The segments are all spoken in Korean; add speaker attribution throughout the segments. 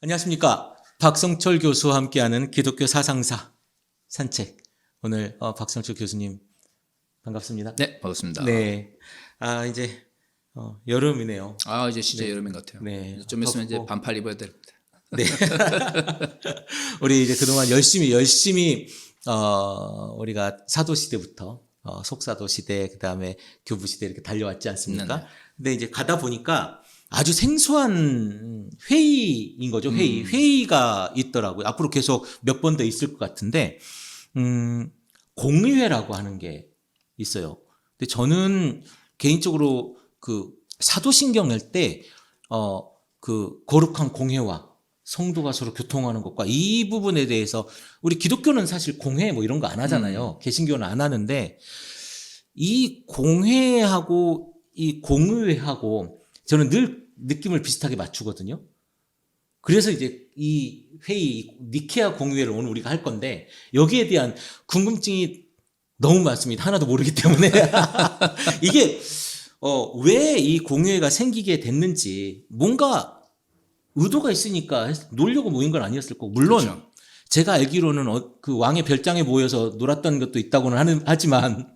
Speaker 1: 안녕하십니까. 박성철 교수와 함께하는 기독교 사상사 산책. 오늘 박성철 교수님 반갑습니다.
Speaker 2: 네, 반갑습니다.
Speaker 1: 네. 이제 여름이네요.
Speaker 2: 이제 진짜 여름인 것 같아요.
Speaker 1: 네.
Speaker 2: 좀 있으면 이제 반팔 입어야 됩니다.
Speaker 1: 네. 우리 이제 그동안 열심히 우리가 사도 시대부터 속사도 시대, 그다음에 교부 시대 이렇게 달려왔지 않습니까?
Speaker 2: 네네.
Speaker 1: 근데 이제 가다 보니까 아주 생소한 회의인 거죠. 회의가 있더라고요. 앞으로 계속 몇 번 더 있을 것 같은데, 공의회라고 하는 게 있어요. 근데 저는 개인적으로 그 사도신경 할 때, 그 거룩한 공회와 성도가 서로 교통하는 것과 이 부분에 대해서 우리 기독교는 사실 공회 뭐 이런 거 안 하잖아요. 개신교는 안 하는데, 이 공회하고 이 공의회하고 저는 늘 느낌을 비슷하게 맞추거든요. 그래서 이제 이 회의, 니케아 공의회를 오늘 우리가 할 건데 여기에 대한 궁금증이 너무 많습니다. 하나도 모르기 때문에. 이게 왜 이 공의회가 생기게 됐는지 뭔가 의도가 있으니까 놀려고 모인 건 아니었을 거고, 물론
Speaker 2: 그렇죠.
Speaker 1: 제가 알기로는 그 왕의 별장에 모여서 놀았던 것도 있다고는 하지만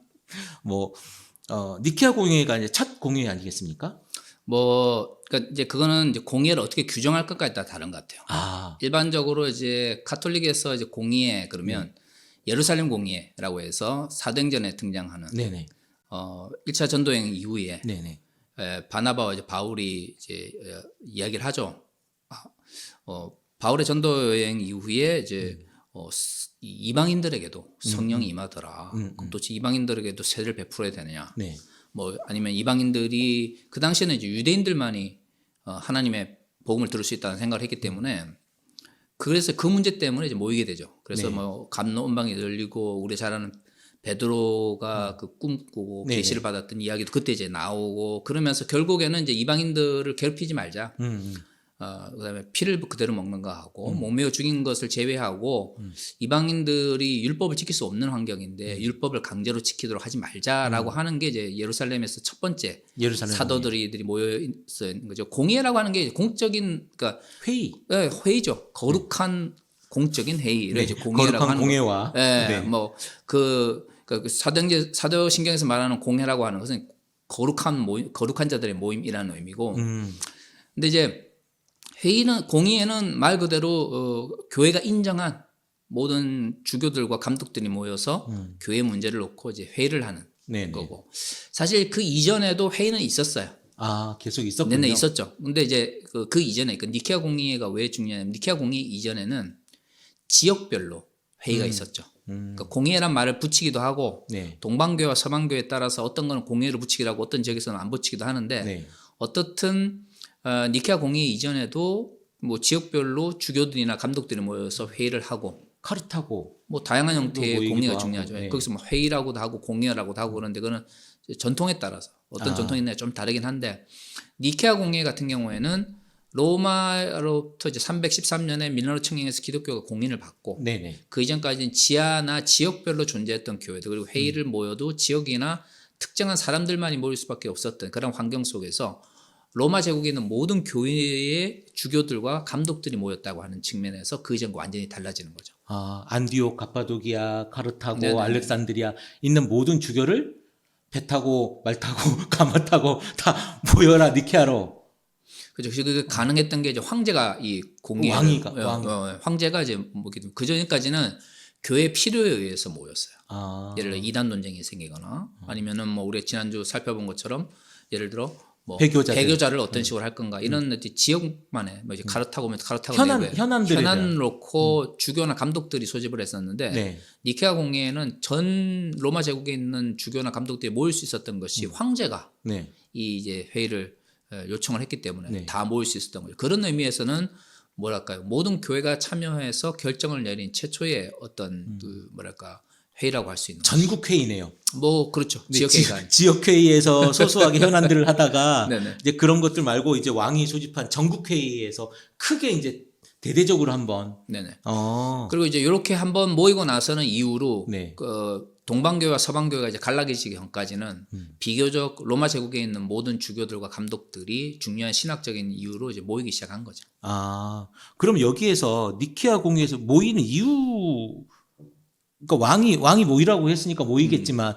Speaker 1: 니케아 공의회가 이제 첫 공의회 아니겠습니까?
Speaker 2: 그러니까 이제 그거는 이제 공의를 어떻게 규정할 것까지 따라 다른 것 같아요. 일반적으로 이제 카톨릭에서 이제 공의회 그러면 예루살렘 공의회라고 해서 사도행전에 등장하는
Speaker 1: 네네.
Speaker 2: 1차 전도행 이후에
Speaker 1: 네네.
Speaker 2: 바나바와 이제 바울이 이제 이야기를 하죠. 바울의 전도 여행 이후에 이제 이방인들에게도 성령이 임하더라. 그럼 도대체 이방인들에게도 세례를 베풀어야 되느냐?
Speaker 1: 네.
Speaker 2: 아니면 이방인들이 그 당시에는 이제 유대인들만이 하나님의 복음을 들을 수 있다는 생각을 했기 때문에, 그래서 그 문제 때문에 이제 모이게 되죠. 그래서
Speaker 1: 네.
Speaker 2: 감론방이 열리고 우리 잘 아는 베드로가 그 꿈꾸고
Speaker 1: 네네.
Speaker 2: 계시를 받았던 이야기도 그때 이제 나오고, 그러면서 결국에는 이제 이방인들을 괴롭히지 말자. 그다음에 피를 그대로 먹는 거 하고 몸매어 죽인 것을 제외하고 이방인들이 율법을 지킬 수 없는 환경인데 율법을 강제로 지키도록 하지 말자라고 하는 게 이제 예루살렘에서 첫 번째
Speaker 1: 예루살렘
Speaker 2: 사도들이 모여 있는 거죠. 공의회라고 하는 게 공적인, 그러니까
Speaker 1: 회의.
Speaker 2: 네, 회의죠. 거룩한 공적인 회의를
Speaker 1: 네.
Speaker 2: 이제 공의회라고
Speaker 1: 거룩한
Speaker 2: 하는
Speaker 1: 공회와.
Speaker 2: 네,
Speaker 1: 네.
Speaker 2: 그 사도신경에서 말하는 공회라고 하는 것은 거룩한 모임, 거룩한 자들의 모임이라는 의미고. 근데 이제 공의회는 말 그대로 교회가 인정한 모든 주교들과 감독들이 모여서 교회 문제를 놓고 이제 회의를 하는
Speaker 1: 네네.
Speaker 2: 거고, 사실 그 이전에도 회의는 있었어요.
Speaker 1: 계속 있었군요.
Speaker 2: 네네, 있었죠. 근데 이제 그 이전에, 그 니케아 공의회가 왜 중요하냐면, 니케아 공의회 이전에는 지역별로 회의가 있었죠. 그러니까 공의회란 말을 붙이기도 하고,
Speaker 1: 네.
Speaker 2: 동방교회와 서방교회에 따라서 어떤 거는 공의회를 붙이기도 하고 어떤 지역에서는 안 붙이기도 하는데,
Speaker 1: 네.
Speaker 2: 어떻든 니케아 공의회 이전에도 뭐 지역별로 주교들이나 감독들이 모여서 회의를 하고,
Speaker 1: 카르타고.
Speaker 2: 다양한 형태의
Speaker 1: 모이기도
Speaker 2: 공의가
Speaker 1: 하고,
Speaker 2: 중요하죠.
Speaker 1: 네.
Speaker 2: 거기서 회의라고도 하고 공의회라고도 하고 그러는데, 그거는 전통에 따라서 어떤 전통이 있냐에 좀 다르긴 한데, 니케아 공의회 같은 경우에는 로마로부터 이제 313년에 밀라노 청령에서 기독교가 공인을 받고,
Speaker 1: 네네.
Speaker 2: 그 이전까지는 지하나 지역별로 존재했던 교회들, 그리고 회의를 모여도 지역이나 특정한 사람들만이 모일 수밖에 없었던 그런 환경 속에서 로마 제국에 있는 모든 교회의 주교들과 감독들이 모였다고 하는 측면에서 그 이전과 완전히 달라지는 거죠.
Speaker 1: 안디옥, 가파도기아, 카르타고,
Speaker 2: 네네네.
Speaker 1: 알렉산드리아 있는 모든 주교를 배 타고 말 타고 가마 타고 다 모여라 니케아로.
Speaker 2: 그죠. 그 가능했던 게 이제 황제가 이 공의회,
Speaker 1: 왕이.
Speaker 2: 황제가 이제 그 전까지는 교회 필요에 의해서 모였어요. 예를 들어 이단 논쟁이 생기거나, 아니면은 우리가 지난주 살펴본 것처럼 예를 들어 배교자를 어떤 식으로 할 건가, 이런 이제 지역만의 이제 가르타고 현안 놓고 주교나 감독들이 소집을 했었는데,
Speaker 1: 네.
Speaker 2: 니케아 공의회는 전 로마 제국에 있는 주교나 감독들이 모일 수 있었던 것이 황제가
Speaker 1: 네.
Speaker 2: 이 이제 회의를 요청을 했기 때문에
Speaker 1: 네.
Speaker 2: 다 모일 수 있었던 거죠. 그런 의미에서는 모든 교회가 참여해서 결정을 내린 최초의 어떤 회의라고 할 수 있는
Speaker 1: 전국 회의네요.
Speaker 2: 그렇죠.
Speaker 1: 네,
Speaker 2: 지역회의가
Speaker 1: 지역 회의에서 소소하게 현안들을 하다가
Speaker 2: 네네.
Speaker 1: 이제 그런 것들 말고 이제 왕이 소집한 전국 회의에서 크게 이제 대대적으로 한번.
Speaker 2: 네네. 그리고 이제 이렇게 한번 모이고 나서는 이후로
Speaker 1: 네.
Speaker 2: 동방교회와 서방교회가 이제 갈라지기 전까지는 비교적 로마 제국에 있는 모든 주교들과 감독들이 중요한 신학적인 이유로 이제 모이기 시작한 거죠.
Speaker 1: 아, 그럼 여기에서 니케아 공의에서 모이는 이유, 그러니까 왕이 모이라고 했으니까 모이겠지만,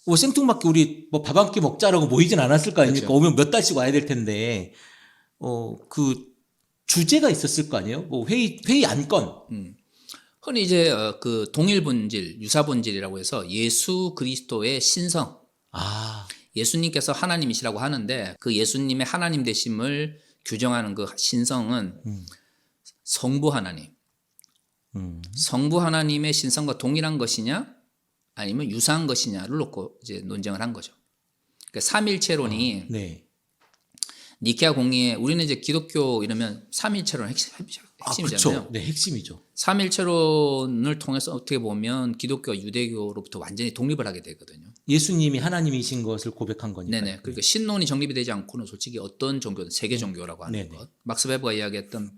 Speaker 1: 뭐 생뚱맞게 우리 뭐 밥 한 끼 먹자라고 모이진 않았을 거 아닙니까?
Speaker 2: 그렇죠.
Speaker 1: 오면 몇 달씩 와야 될 텐데, 그 주제가 있었을 거 아니에요? 뭐 회의 안건.
Speaker 2: 흔히 이제 그 동일 본질, 유사 본질이라고 해서 예수 그리스도의 신성.
Speaker 1: 아,
Speaker 2: 예수님께서 하나님이시라고 하는데 그 예수님의 하나님 되심을 규정하는 그 신성은 성부 하나님. 성부 하나님의 신성과 동일한 것이냐 아니면 유사한 것이냐를 놓고 이제 논쟁을 한 거죠. 그러니까 삼일체론이
Speaker 1: 네.
Speaker 2: 니케아 공의회 우리는 이제 기독교 이러면 삼일체론 핵심이잖아요.
Speaker 1: 그렇죠. 네, 핵심이죠.
Speaker 2: 삼일체론을 통해서 어떻게 보면 기독교와 유대교로부터 완전히 독립을 하게 되거든요.
Speaker 1: 예수님이 하나님이신 것을 고백한 거니까.
Speaker 2: 네네. 그러니까 신론이 정립이 되지 않고는 솔직히 어떤 종교든 세계 종교라고 하는
Speaker 1: 네네.
Speaker 2: 것, 막스 베버가 이야기했던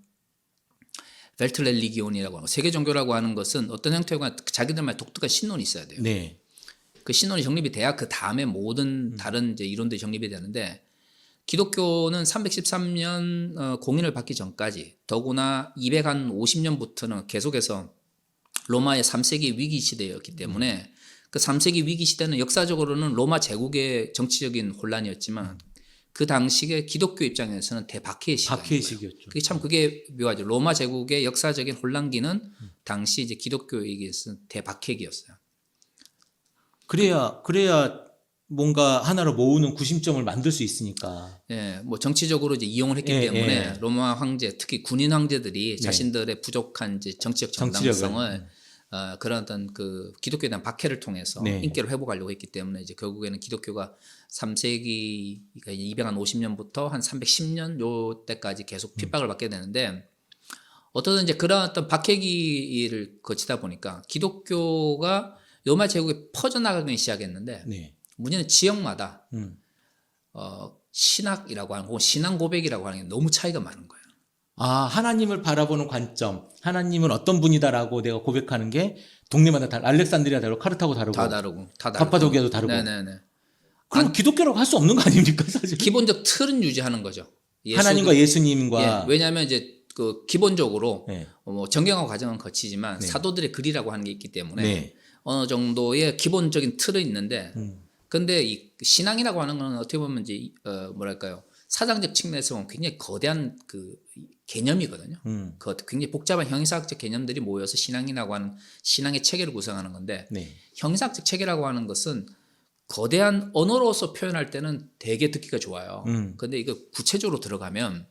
Speaker 2: 벨트렐리기온이라고 하는 것, 세계 종교라고 하는 것은 어떤 형태가 자기들만의 독특한 신론이 있어야 돼요.
Speaker 1: 네.
Speaker 2: 그 신론이 정립이 돼야 그 다음에 모든 다른 이제 이론들이 정립이 되는데 기독교는 313년 공인을 받기 전까지 더구나 250년부터는 계속해서 로마의 3세기 위기 시대였기 때문에 그 3세기 위기 시대는 역사적으로는 로마 제국의 정치적인 혼란이었지만 그 당시에 기독교 입장에서는 대박해의 시기였죠.
Speaker 1: 시기였죠.
Speaker 2: 그게 묘하죠. 로마 제국의 역사적인 혼란기는 당시 이제 기독교에게서 대박해기였어요.
Speaker 1: 그래야 뭔가 하나로 모으는 구심점을 만들 수 있으니까.
Speaker 2: 예, 뭐 정치적으로 이제 이용을 했기 때문에 로마 황제, 특히 군인 황제들이 자신들의 부족한 이제 정치적 정당성을 그런 어떤 그 기독교에 대한 박해를 통해서 인기를 회복하려고 했기 때문에 이제 결국에는 기독교가 3세기 그러니까 250년부터 한 310년 요 때까지 계속 핍박을 받게 되는데 어떤 이제 그런 어떤 박해기를 거치다 보니까 기독교가 로마 제국에 퍼져나가기 시작했는데 문제는 지역마다 신학이라고 하는 혹은 신앙 고백이라고 하는 게 너무 차이가 많은 거예요.
Speaker 1: 아, 하나님을 바라보는 관점, 하나님은 어떤 분이다라고 내가 고백하는 게 동네마다 알렉산드리아 다르고 카르타고 다르고
Speaker 2: 다 다르고
Speaker 1: 갑바도기아도 다르고.
Speaker 2: 네네네.
Speaker 1: 그럼 기독교라고 할 수 없는 거 아닙니까, 사실?
Speaker 2: 기본적 틀은 유지하는 거죠.
Speaker 1: 하나님과 예수님과.
Speaker 2: 왜냐하면 이제 그 기본적으로 뭐 정경화 과정은 거치지만 사도들의 글이라고 하는 게 있기 때문에 어느 정도의 기본적인 틀은 있는데, 근데 이 신앙이라고 하는 건 어떻게 보면 이제 뭐랄까요, 사상적 측면에서 보면 굉장히 거대한 그 개념이거든요. 굉장히 복잡한 형이사학적 개념들이 모여서 신앙이라고 하는 신앙의 체계를 구성하는 건데, 형이사학적 체계라고 하는 것은 거대한 언어로서 표현할 때는 되게 듣기가 좋아요. 근데 이거 구체적으로 들어가면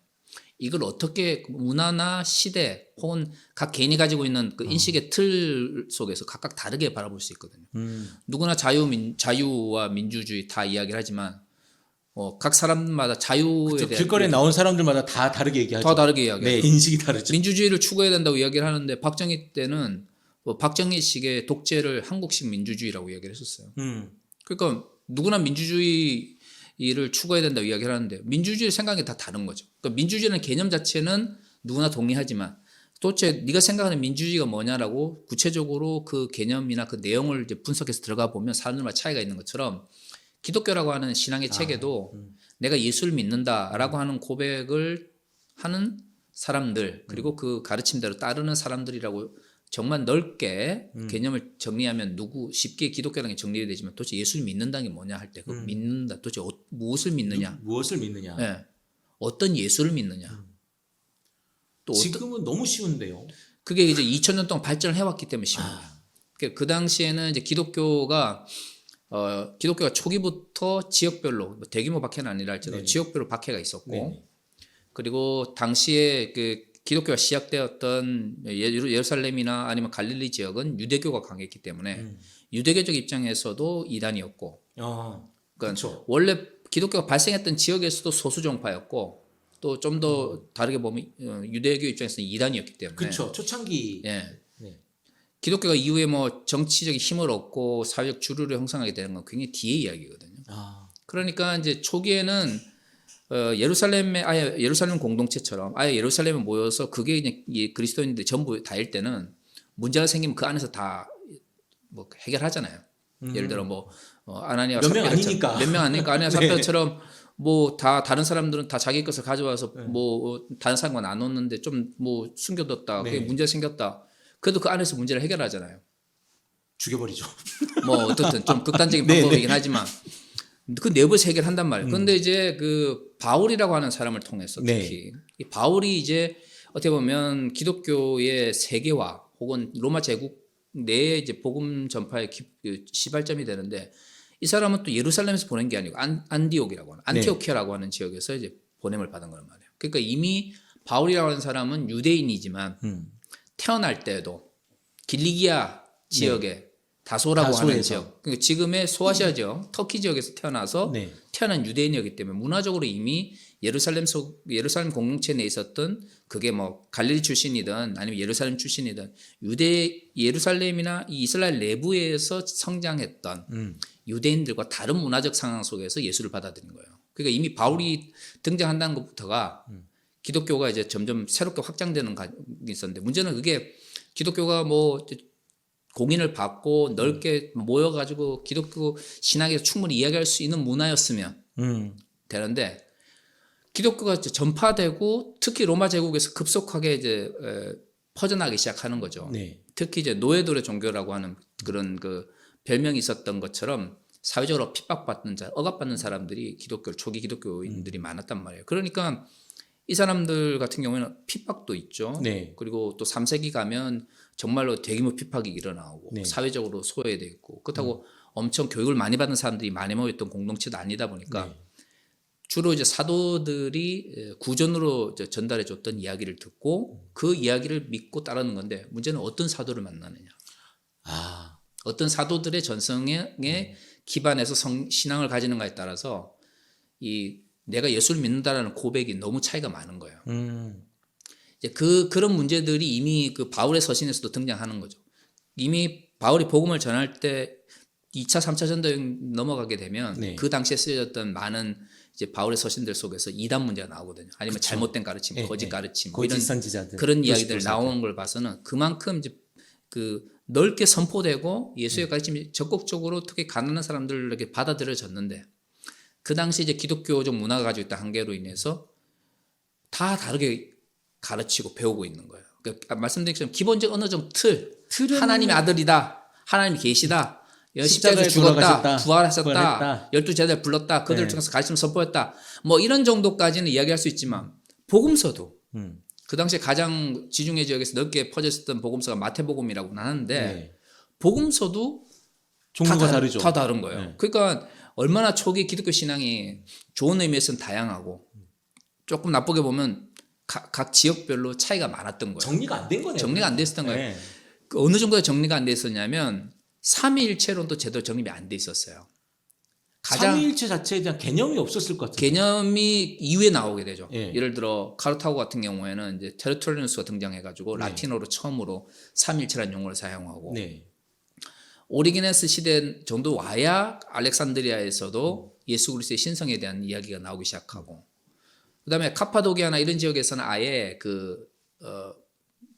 Speaker 2: 이걸 어떻게 문화나 시대 혹은 각 개인이 가지고 있는 그 인식의 틀 속에서 각각 다르게 바라볼 수 있거든요. 누구나 자유와 민주주의 다 이야기를 하지만 각 사람마다 자유에 대한
Speaker 1: 길거리에 나온 사람들마다 다 다르게 얘기하죠.
Speaker 2: 다 다르게 이야기해요.
Speaker 1: 네, 인식이 다르죠.
Speaker 2: 민주주의를 추구해야 된다고 이야기를 하는데 박정희 때는 박정희식의 독재를 한국식 민주주의라고 이야기를 했었어요. 그러니까 누구나 민주주의를 추구해야 된다고 이야기를 하는데 민주주의 생각이 다 다른 거죠. 그러니까 민주주의라는 개념 자체는 누구나 동의하지만 도대체 네가 생각하는 민주주의가 뭐냐라고 구체적으로 그 개념이나 그 내용을 이제 분석해서 들어가 보면 사람들마다 차이가 있는 것처럼 기독교라고 하는 신앙의 체계도 내가 예수를 믿는다라고 하는 고백을 하는 사람들 그리고 그 가르침대로 따르는 사람들이라고 정말 넓게 개념을 정리하면 쉽게 기독교라는 게 정리가 되지만 도대체 예수를 믿는다는 게 뭐냐 할 때 그 믿는다 도대체 무엇을 믿느냐
Speaker 1: 무엇을 믿느냐
Speaker 2: 어떤 예수를 믿느냐 또
Speaker 1: 지금은 너무 쉬운데요.
Speaker 2: 그게 이제 2000년 동안 발전을 해왔기 때문에 쉬운 거예요. 그 당시에는 이제 기독교가 초기부터 지역별로 대규모 박해는 아니라 할지라도 지역별로 박해가 있었고 그리고 당시에 그 기독교가 시작되었던 예루살렘이나 아니면 갈릴리 지역은 유대교가 강했기 때문에 유대교적 입장에서도 이단이었고 그러니까 원래 기독교가 발생했던 지역에서도 소수 종파였고 또 좀 더 다르게 보면 유대교 입장에서는 이단이었기 때문에
Speaker 1: 그렇죠. 초창기
Speaker 2: 기독교가 이후에 뭐 정치적인 힘을 얻고 사회적 주류를 형성하게 되는 건 굉장히 뒤의 이야기거든요. 그러니까 이제 초기에는 예루살렘 공동체처럼 아예 예루살렘에 모여서 그게 그냥 그리스도인들 전부 다일 때는 문제가 생기면 그 안에서 다 뭐 해결하잖아요. 예를 들어 뭐 아나니아
Speaker 1: 몇 명 아니니까.
Speaker 2: 몇 명 아니니까 아나니아
Speaker 1: 네.
Speaker 2: 삽비라처럼 뭐 다 다른 사람들은 다 자기 것을 가져와서 뭐 다른 사람과 나눴는데 좀 뭐 숨겨뒀다. 그게 문제 생겼다. 그래도 그 안에서 문제를 해결하잖아요.
Speaker 1: 죽여버리죠.
Speaker 2: 뭐 어떻든 좀 극단적인
Speaker 1: 네,
Speaker 2: 방법이긴 하지만 그 내부에서 해결한단 말이에요. 그런데 이제 그 바울이라고 하는 사람을 통해서 특히 이 바울이 이제 어떻게 보면 기독교의 세계화 혹은 로마 제국 내에 이제 복음 전파의 그 시발점이 되는데 이 사람은 또 예루살렘에서 보낸 게 아니고 안디옥이라고 하는 안티오키아라고 하는 지역에서 이제 보냄을 받은 거란 말이에요. 그러니까 이미 바울이라고 하는 사람은 유대인이지만 태어날 때도 길리기아 지역에 다소라고 하는 지역, 그러니까 지금의 소아시아 지역, 터키 지역에서 태어나서 태어난 유대인이었기 때문에 문화적으로 이미 예루살렘 공동체 내에 있었던 그게 뭐 갈릴리 출신이든 아니면 예루살렘 출신이든 예루살렘이나 이 이스라엘 내부에서 성장했던 유대인들과 다른 문화적 상황 속에서 예수를 받아들인 거예요. 그러니까 이미 바울이 등장한다는 것부터가 기독교가 이제 점점 새롭게 확장되는 게 있었는데 문제는 그게 기독교가 뭐 공인을 받고 넓게 모여가지고 기독교 신학에서 충분히 이야기할 수 있는 문화였으면 되는데 기독교가 전파되고 특히 로마 제국에서 급속하게 이제 퍼져나가기 시작하는 거죠. 특히 이제 노예돌의 종교라고 하는 그런 그 별명이 있었던 것처럼 사회적으로 핍박받는 억압받는 사람들이 초기 기독교인들이 많았단 말이에요. 그러니까 이 사람들 같은 경우에는 핍박도 있죠. 그리고 또 3세기 가면 정말로 대규모 핍박이 일어나고 사회적으로 소외되어 있고 그렇다고 엄청 교육을 많이 받은 사람들이 많이 모였던 공동체도 아니다 보니까 주로 이제 사도들이 구전으로 전달해 줬던 이야기를 듣고 그 이야기를 믿고 따르는 건데 문제는 어떤 사도를 만나느냐. 어떤 사도들의 전성에 기반해서 신앙을 가지는가에 따라서 이 내가 예수를 믿는다라는 고백이 너무 차이가 많은 거예요. 이제 그런 문제들이 이미 그 바울의 서신에서도 등장하는 거죠. 이미 바울이 복음을 전할 때 2차, 3차 전도행 넘어가게 되면 그 당시에 쓰여졌던 많은 이제 바울의 서신들 속에서 이단 문제가 나오거든요. 아니면 잘못된 가르침, 거짓 가르침, 뭐 이런
Speaker 1: 선지자들,
Speaker 2: 그런 이야기들 나오는 걸 봐서는 그만큼 이제 그 넓게 선포되고 예수의 가르침이 적극적으로 특히 가난한 사람들에게 받아들여졌는데 그 당시 이제 기독교적 문화가 가지고 있던 한계로 인해서 다 다르게 가르치고 배우고 있는 거예요. 그러니까 말씀드린 것처럼 기본적 어느 정도 틀은 하나님의 아들이다, 하나님이 계시다, 십자가에 죽었다, 부활하셨다, 12제자를 불렀다, 그들을 통해서 가르침 선포했다, 뭐 이런 정도까지는 이야기할 수 있지만 복음서도 그 당시에 가장 지중해 지역에서 넓게 퍼졌었던 복음서가 마태복음이라고 하는데 복음서도
Speaker 1: 종류가 다르죠.
Speaker 2: 다 다른 거예요. 그러니까 얼마나 초기 기독교 신앙이 좋은 의미에서는 다양하고 조금 나쁘게 보면 각 지역별로 차이가 많았던 거예요.
Speaker 1: 정리가 안 된 거네요.
Speaker 2: 정리가 안 됐었던 거예요. 그 어느 정도에 정리가 안 돼 있었냐면 삼위일체론도 제대로 정립이 안 돼 있었어요.
Speaker 1: 삼위일체 자체에 대한 개념이 없었을 것 같아요.
Speaker 2: 개념이 이후에 나오게 되죠. 예를 들어 카르타고 같은 경우에는 이제 테르툴리누스가 등장해가지고 라틴어로 처음으로 삼위일체라는 용어를 사용하고 오리게네스 시대 정도 와야 알렉산드리아에서도 예수 그리스도의 신성에 대한 이야기가 나오기 시작하고 그다음에 카파도기아나 이런 지역에서는 아예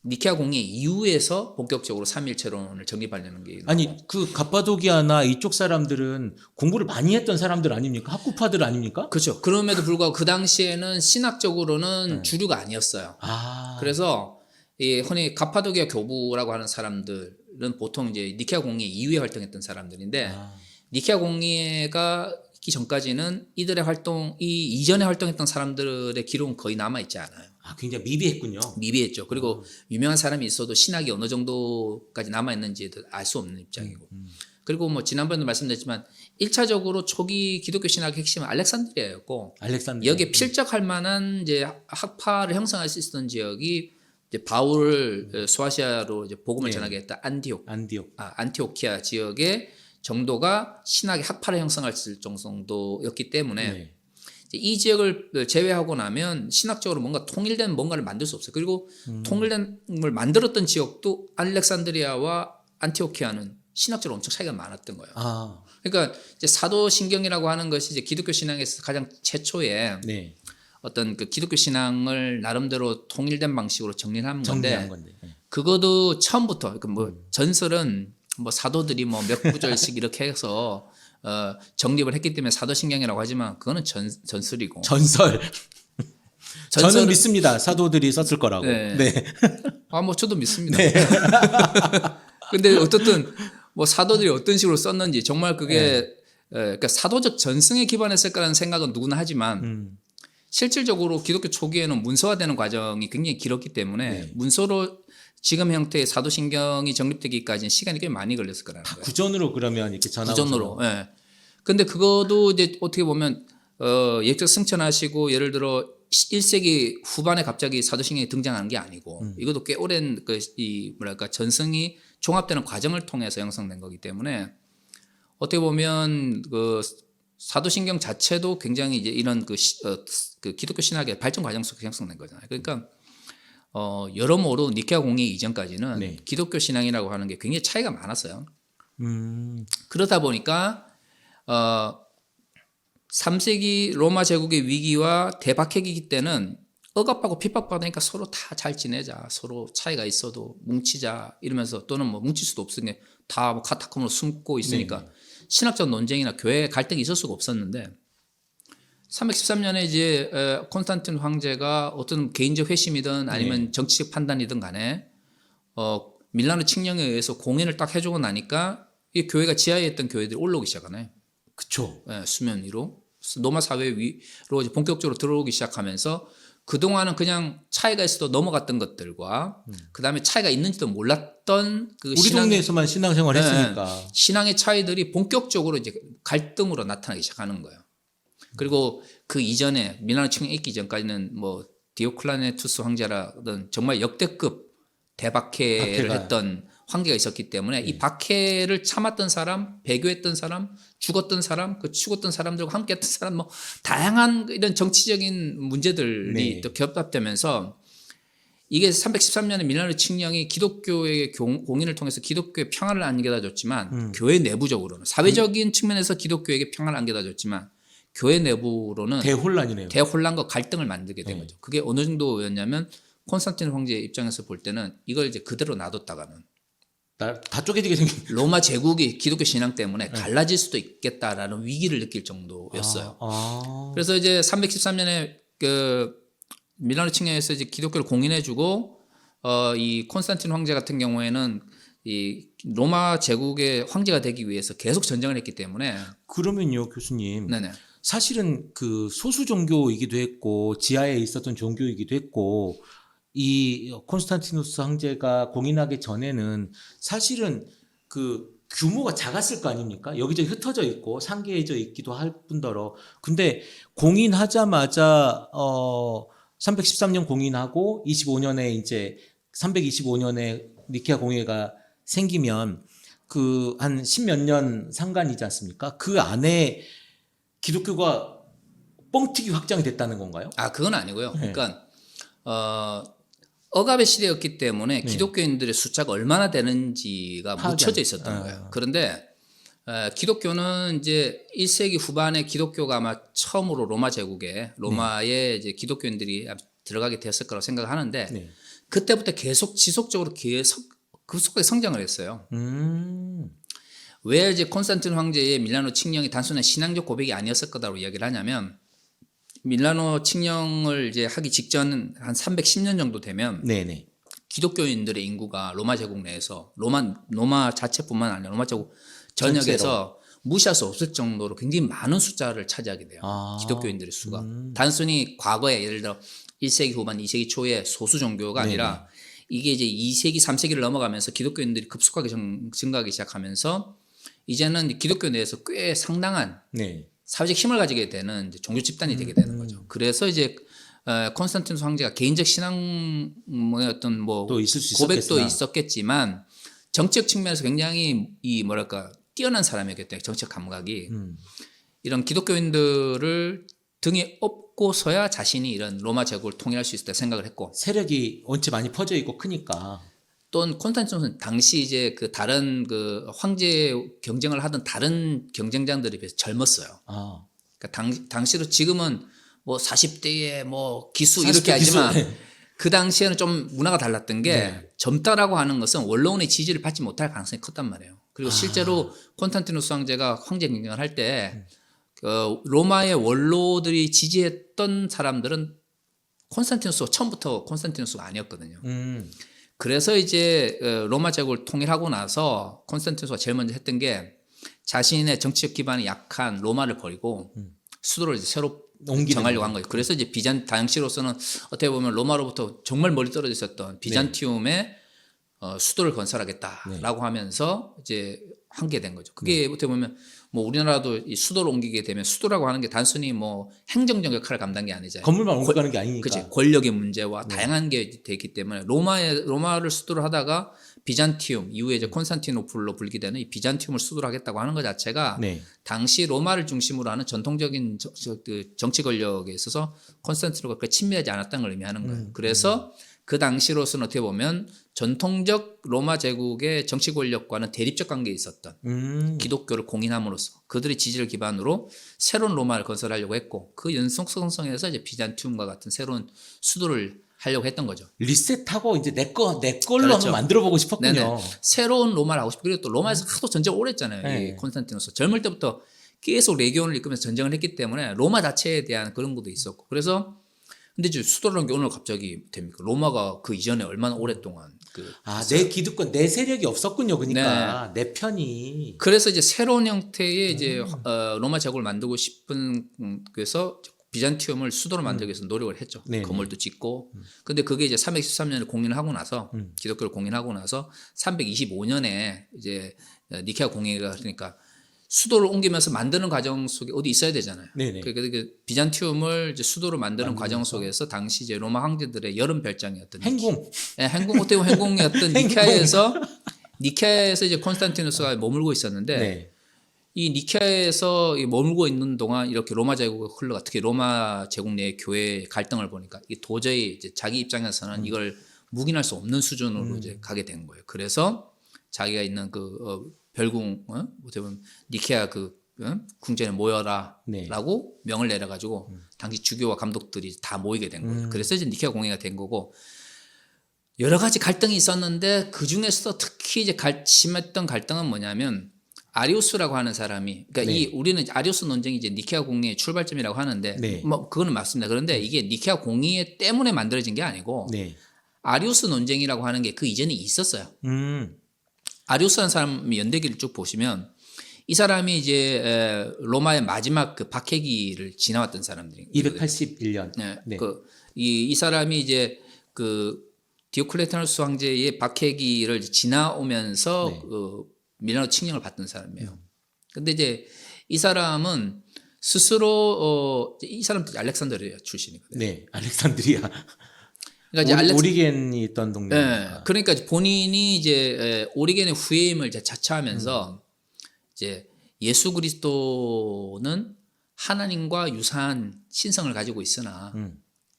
Speaker 2: 니케아 공의 이후에서 본격적으로 삼위일체론을 정립하려는 게
Speaker 1: 아니 그 카파도기아나 이쪽 사람들은 공부를 많이 했던 사람들 아닙니까? 학구파들 아닙니까?
Speaker 2: 그렇죠. 그럼에도 불구하고 그 당시에는 신학적으로는 주류가 아니었어요. 그래서 이 흔히 카파도기아 교부라고 하는 사람들은 보통 이제 니케아 공의 이후에 활동했던 사람들인데 니케아 공의가 있기 전까지는 이들의 활동, 이전에 활동했던 사람들의 기록은 거의 남아있지 않아요.
Speaker 1: 굉장히 미비했군요.
Speaker 2: 미비했죠. 그리고 유명한 사람이 있어도 신학이 어느 정도까지 남아있는지 알 수 없는 입장이고. 그리고 뭐 지난번에도 말씀드렸지만 1차적으로 초기 기독교 신학의 핵심은 알렉산드리아였고 여기에 필적할 만한 이제 학파를 형성할 수 있었던 지역이 이제 바울을 소아시아로 이제 복음을 전하게 했다 안티오키아 지역의 정도가 신학의 학파를 형성할 수 있을 정도였기 때문에 이 지역을 제외하고 나면 신학적으로 뭔가 통일된 뭔가를 만들 수 없어요. 그리고 통일된 걸 만들었던 지역도 알렉산드리아와 안티오키아는 신학적으로 엄청 차이가 많았던 거예요. 그러니까 이제 사도신경이라고 하는 것이 이제 기독교 신앙에서 가장 최초의 어떤 그 기독교 신앙을 나름대로 통일된 방식으로 정리한 건데 그것도 처음부터 뭐 전설은 뭐 사도들이 뭐 몇 구절씩 이렇게 해서 정립을 했기 때문에 사도신경이라고 하지만 그거는 전설이고.
Speaker 1: 저는 믿습니다. 사도들이 썼을 거라고.
Speaker 2: 네.
Speaker 1: 네.
Speaker 2: 뭐 저도 믿습니다. 네. 근데 어떻든 뭐 사도들이 어떤 식으로 썼는지 정말 그게 그러니까 사도적 전승에 기반했을 거라는 생각은 누구나 하지만 실질적으로 기독교 초기에는 문서화되는 과정이 굉장히 길었기 때문에 문서로 지금 형태의 사도신경이 정립되기까지는 시간이 꽤 많이 걸렸을 거라는 거예요.
Speaker 1: 구전으로 그러면 이렇게 전하고.
Speaker 2: 구전으로. 예. 근데 그것도 이제 어떻게 보면 예적 승천하시고 예를 들어 1세기 후반에 갑자기 사도신경이 등장하는 게 아니고 이것도 꽤 오랜 이 뭐랄까 전승이 종합되는 과정을 통해서 형성된 거기 때문에 어떻게 보면 그 사도신경 자체도 굉장히 이제 이런 그 기독교 신학의 발전 과정 속에 형성된 거잖아요. 그러니까 여러모로 니케아 공의 이전까지는 기독교 신앙이라고 하는 게 굉장히 차이가 많았어요. 그러다 보니까 3세기 로마 제국의 위기와 대박해기기 때는 억압하고 핍박받으니까 서로 다 잘 지내자, 서로 차이가 있어도 뭉치자 이러면서 또는 뭐 뭉칠 수도 없으니까 다 뭐 카타콤으로 숨고 있으니까 신학적 논쟁이나 교회 갈등이 있을 수가 없었는데 313년에 이제 콘스탄틴 황제가 어떤 개인적 회심이든 아니면 정치적 판단이든 간에 밀라노 칙령에 의해서 공인을 딱 해주고 나니까 이 교회가 지하에 있던 교회들이 올라오기 시작하네.
Speaker 1: 그쵸.
Speaker 2: 수면 위로 로마 사회 위로 이제 본격적으로 들어오기 시작하면서 그동안은 그냥 차이가 있어도 넘어갔던 것들과 그다음에 차이가 있는지도 몰랐던 그
Speaker 1: 우리 동네에서만 신앙생활 했으니까
Speaker 2: 신앙의 차이들이 본격적으로 이제 갈등으로 나타나기 시작하는 거예요. 그리고 그 이전에 밀라노 칙령 있기 전까지는 뭐 디오클레네투스 황제라든 정말 역대급 대박해를 했던 황제가 있었기 때문에 이 박해를 참았던 사람, 배교했던 사람, 죽었던 사람, 그 죽었던 사람들과 함께했던 사람, 뭐 다양한 이런 정치적인 문제들이 또 겹합되면서 이게 313년에 밀라노 칙령이 기독교의 공인을 통해서 기독교의 평화를 안겨다 줬지만 교회 내부적으로는 사회적인 측면에서 기독교에게 평화를 안겨다 줬지만 교회 내부로는
Speaker 1: 대혼란이네요.
Speaker 2: 대혼란과 갈등을 만들게 된 거죠. 그게 어느 정도였냐면 콘스탄틴 황제의 입장에서 볼 때는 이걸 이제 그대로 놔뒀다가는
Speaker 1: 다 쪼개지게 생긴
Speaker 2: 로마 제국이 기독교 신앙 때문에 갈라질 수도 있겠다라는 위기를 느낄 정도였어요. 그래서 이제 313년에 그 밀라노 칙령에서 이제 기독교를 공인해주고 이 콘스탄틴 황제 같은 경우에는 이 로마 제국의 황제가 되기 위해서 계속 전쟁을 했기 때문에.
Speaker 1: 그러면요, 교수님.
Speaker 2: 네네.
Speaker 1: 사실은 그 소수 종교이기도 했고 지하에 있었던 종교이기도 했고 이 콘스탄티누스 황제가 공인하기 전에는 사실은 그 규모가 작았을 거 아닙니까? 여기저기 흩어져 있고 상계해져 있기도 할 뿐더러 근데 공인하자마자 313년 공인하고 25년에 이제 325년에 니케아 공회가 생기면 그 한 10몇 년 상간이지 않습니까? 그 안에 기독교가 뻥튀기 확장이 됐다는 건가요?
Speaker 2: 그건 아니고요. 그러니까 억압의 시대였기 때문에 기독교인들의 숫자가 얼마나 되는지가 묻혀져 있었던 거예요. 그런데 기독교는 이제 1세기 후반에 기독교가 아마 처음으로 로마 제국에 로마에 이제 기독교인들이 들어가게 되었을 거라고 생각하는데 그때부터 계속 지속적으로 급속하게 성장을 했어요. 왜 이제 콘스탄틴 황제의 밀라노 칙령이 단순한 신앙적 고백이 아니었을 거다라고 이야기를 하냐면 밀라노 칙령을 이제 하기 직전 한 310년 정도 되면 기독교인들의 인구가 로마 제국 내에서 로마 자체뿐만 아니라 로마 제국 전역에서 무시할 수 없을 정도로 굉장히 많은 숫자를 차지하게 돼요. 기독교인들의 수가. 단순히 과거에 예를 들어 1세기 후반, 2세기 초에 소수 종교가 아니라 이게 이제 2세기, 3세기를 넘어가면서 기독교인들이 급속하게 증가하기 시작하면서 이제는 기독교 내에서 꽤 상당한 사회적 힘을 가지게 되는 이제 종교 집단이 되게 되는 거죠. 그래서 이제 콘스탄티누스 황제가 개인적 신앙 어떤 뭐 고백도 있었겠지만 정치적 측면에서 굉장히 이 뭐랄까 뛰어난 사람이었기 때문에 정치적 감각이 이런 기독교인들을 등에 업고서야 자신이 이런 로마 제국을 통일할 수 있다 생각을 했고
Speaker 1: 세력이 원체 많이 퍼져 있고 크니까
Speaker 2: 또 콘스탄티누스는 당시 이제 그 다른 그 황제 경쟁을 하던 다른 경쟁자들에 비해서 젊었어요. 그러니까 당시로 지금은 뭐 40대에 뭐 기수 이렇게 하지만 그 당시에는 좀 문화가 달랐던 게
Speaker 1: 네.
Speaker 2: 젊다라고 하는 것은 원로원의 지지를 받지 못할 가능성이 컸단 말이에요. 그리고 실제로 콘스탄티누스 황제가 황제 경쟁을 할 때 로마의 원로들이 지지했던 사람들은 처음부터 콘스탄티누스가 아니었거든요. 그래서 이제 로마 제국을 통일하고 나서 콘스탄티누스가 제일 먼저 했던 게 자신의 정치적 기반이 약한 로마를 버리고 수도를 이제 새로 정하려고 한 거예요. 그래서 이제 당시로서는 어떻게 보면 로마로부터 정말 멀리 떨어져 있었던 비잔티움의 수도를 건설하겠다라고 하면서 이제 한 게 된 거죠. 그게 어떻게 보면 뭐 우리나라도 이 수도를 옮기게 되면 수도라고 하는 게 단순히 뭐 행정적 역할을 감당한 게 아니잖아요.
Speaker 1: 건물만 옮겨가는 게 아니니까.
Speaker 2: 그치. 권력의 문제와 다양한 게 되기 때문에 로마를 수도로 하다가 비잔티움 이후에 이제 콘스탄티노플로 불리게 이 비잔티움을 수도로 하겠다고 하는 것 자체가 당시 로마를 중심으로 하는 전통적인 정치 권력에 있어서 콘스탄티노가 그렇게 친밀하지 않았다는 걸 의미하는 거예요. 그래서 그 당시로서는 어떻게 보면 전통적 로마 제국의 정치 권력과는 대립적 관계에 있었던 기독교를 공인함으로써 그들의 지지를 기반으로 새로운 로마를 건설하려고 했고 그 연속성에서 이제 비잔티움과 같은 새로운 수도를 하려고 했던 거죠.
Speaker 1: 리셋하고 이제 내 걸로
Speaker 2: 그렇죠.
Speaker 1: 한번 만들어보고 싶었군요.
Speaker 2: 네네. 새로운 로마를 하고 싶고 그리고 또 로마에서 하도 전쟁을 오래 했잖아요.
Speaker 1: 네.
Speaker 2: 이 콘스탄티누스 젊을 때부터 계속 레기온을 이끌면서 전쟁을 했기 때문에 로마 자체에 대한 그런 것도 있었고 그래서 근데 이제 수도라는 게 오늘 갑자기 됩니까? 로마가 그 이전에 얼마나 오랫동안
Speaker 1: 내 기득권, 내 세력이 없었군요. 그러니까 내 편이.
Speaker 2: 그래서 이제 새로운 형태의 이제 로마 제국을 만들고 싶은 그래서 비잔티움을 수도로 만들기 위해서 노력을 했죠. 건물도 짓고. 근데 그게 이제 313년에 공인을 하고 나서 기독교를 공인하고 나서 325년에 이제 니케아 공회가 그러니까 수도를 옮기면서 만드는 과정 속에 어디 있어야 되잖아요. 그러니까 비잔티움을 이제 수도로 만드는 과정 속에서 당시 이제 로마 황제들의 여름 별장이었던
Speaker 1: 행궁.
Speaker 2: 행궁 어떻게 보면 행궁이었던 니케아에서 이제 콘스탄티누스가 머물고 있었는데 이 니케아에서 머물고 있는 동안 이렇게 로마 제국의 흘러가 특히 로마 제국 내 교회의 갈등을 보니까 이 도저히 이제 자기 입장에서는 이걸 묵인할 수 없는 수준으로 이제 가게 된 거예요. 그래서 자기가 있는 별궁 어떻게 보면 니케아 궁전에 모여라라고 명을 내려가지고 당시 주교와 감독들이 다 모이게 된 거예요. 그래서 이제 니케아 공회가 된 거고 여러 가지 갈등이 있었는데 그 중에서도 특히 이제 심했던 갈등은 뭐냐면 아리우스라고 하는 사람이 그러니까 우리는 아리우스 논쟁이 이제 니케아 공의의 출발점이라고 하는데 뭐 그거는 맞습니다. 그런데 이게 니케아 공의 때문에 만들어진 게 아니고 아리우스 논쟁이라고 하는 게 그 이전에 있었어요. 아리우스라는 사람이 연대기를 쭉 보시면 이 사람이 이제 로마의 마지막 그 박해기를 지나왔던 사람들이
Speaker 1: 281년.
Speaker 2: 이 사람이 이제 디오클레타누스 황제의 박해기를 지나오면서 밀라노 칙령을 받던 사람이에요. 근데 이제 이 사람은 스스로 이 사람도 알렉산드리아 출신이거든요.
Speaker 1: 알렉산드리아.
Speaker 2: 그러니까 이제
Speaker 1: 오리겐이 있던 동네니까.
Speaker 2: 그러니까 본인이 이제 오리겐의 후예임을 이제 자처하면서 이제 예수 그리스도는 하나님과 유사한 신성을 가지고 있으나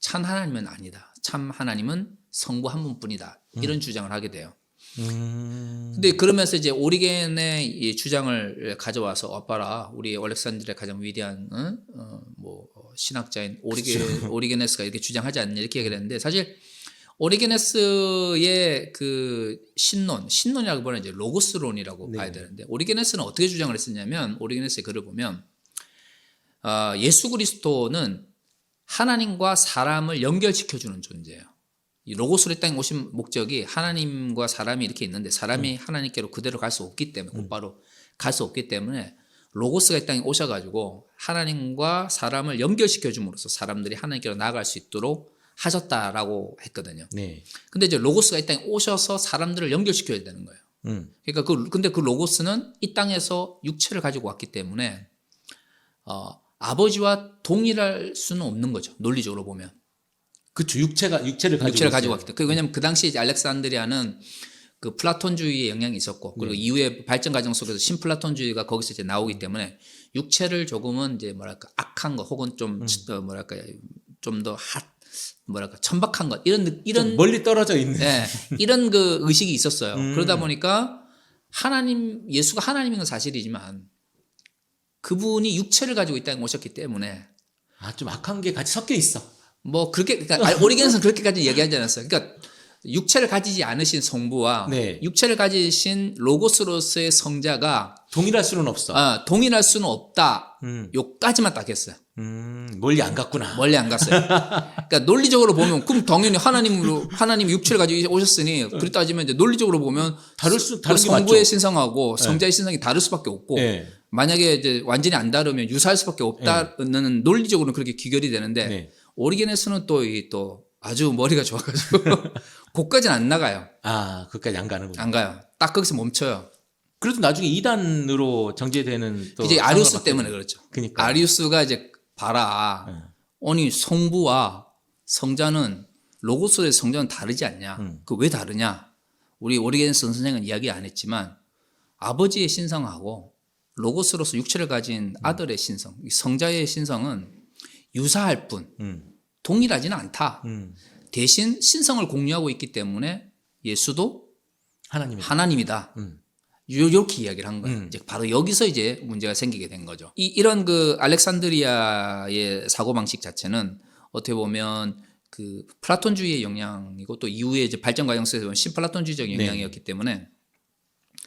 Speaker 2: 참 하나님은 아니다. 참 하나님은 성부 한 분뿐이다. 이런 주장을 하게 돼요. 근데 그러면서 이제 오리겐의 이 주장을 가져와서 봐라 우리 알렉산드리아 가장 위대한 신학자인 오리게네스가 이렇게 주장하지 않냐 이렇게 얘기를 했는데 사실 오리게네스의 그 신론이라고 보면 이제 로고스론이라고 봐야 되는데 오리게네스는 어떻게 주장을 했었냐면 오리게네스의 글을 보면 예수 그리스도는 하나님과 사람을 연결시켜주는 존재예요. 이 로고스의 땅에 오신 목적이 하나님과 사람이 이렇게 있는데 사람이 하나님께로 그대로 갈 수 없기 때문에 곧바로 갈 수 없기 때문에 로고스가 이 땅에 오셔가지고 하나님과 사람을 연결시켜 줌으로써 사람들이 하나님께로 나아갈 수 있도록 하셨다라고 했거든요. 근데 이제 로고스가 이 땅에 오셔서 사람들을 연결시켜야 되는 거예요. 그러니까 근데 그 로고스는 이 땅에서 육체를 가지고 왔기 때문에 아버지와 동일할 수는 없는 거죠. 논리적으로 보면.
Speaker 1: 그렇죠. 육체를 가지고
Speaker 2: 왔기 때문에. 왜냐하면 그 당시 이제 알렉산드리아는 그 플라톤주의의 영향이 있었고 그리고 이후에 발전 과정 속에서 신플라톤주의가 거기서 이제 나오기 때문에 육체를 조금은 이제 악한 것 혹은 좀 더 천박한 것 이런
Speaker 1: 멀리 떨어져 있는
Speaker 2: 이런 그 의식이 있었어요. 그러다 보니까 예수가 하나님인 건 사실이지만 그분이 육체를 가지고 이 땅에 오셨기 때문에
Speaker 1: 좀 악한 게 같이 섞여 있어.
Speaker 2: 뭐 그렇게 그러니까 오리겐스는 그렇게까지 얘기하지 않았어요. 그러니까 육체를 가지지 않으신 성부와
Speaker 1: 네.
Speaker 2: 육체를 가지신 로고스로서의 성자가
Speaker 1: 동일할 수는 없어.
Speaker 2: 동일할 수는 없다. 요까지만 딱 했어요.
Speaker 1: 멀리 안 갔구나.
Speaker 2: 멀리 안 갔어요. 그러니까 논리적으로 보면 그럼 당연히 하나님이 육체를 가지고 오셨으니 그렇게 따지면 이제 논리적으로 보면
Speaker 1: 다른 게
Speaker 2: 성부의
Speaker 1: 맞죠.
Speaker 2: 신성하고 성자의 신성이 다를 수밖에 없고
Speaker 1: 네.
Speaker 2: 만약에 이제 완전히 안 다르면 유사할 수밖에 없다는 논리적으로는 그렇게 귀결이 되는데
Speaker 1: 네.
Speaker 2: 오리게네스는 또 아주 머리가 좋아가지고 거기까지는 안 나가요.
Speaker 1: 아, 그까지 안 가는군요.
Speaker 2: 안 가요. 딱 거기서 멈춰요.
Speaker 1: 그래도 나중에 2단으로 정제되는 또
Speaker 2: 이제 아리우스 때문에 그렇죠.
Speaker 1: 그러니까.
Speaker 2: 아리우스가 이제 봐라. 아니 성부와 성자는 로고스의 성자는 다르지 않냐? 그 왜 다르냐? 우리 오리게네스 선생은 이야기 안 했지만 아버지의 신성하고 로고스로서 육체를 가진 아들의 신성, 성자의 신성은 유사할 뿐 동일하지는 않다. 대신 신성을 공유하고 있기 때문에 예수도 하나님이다. 이렇게 이야기를 한 거예요. 이제 바로 여기서 이제 문제가 생기게 된 거죠. 이런 그 알렉산드리아의 사고방식 자체는 어떻게 보면 그 플라톤주의의 영향이고 또 이후에 이제 발전 과정 속에서 보면 신플라톤주의적 영향이었기 때문에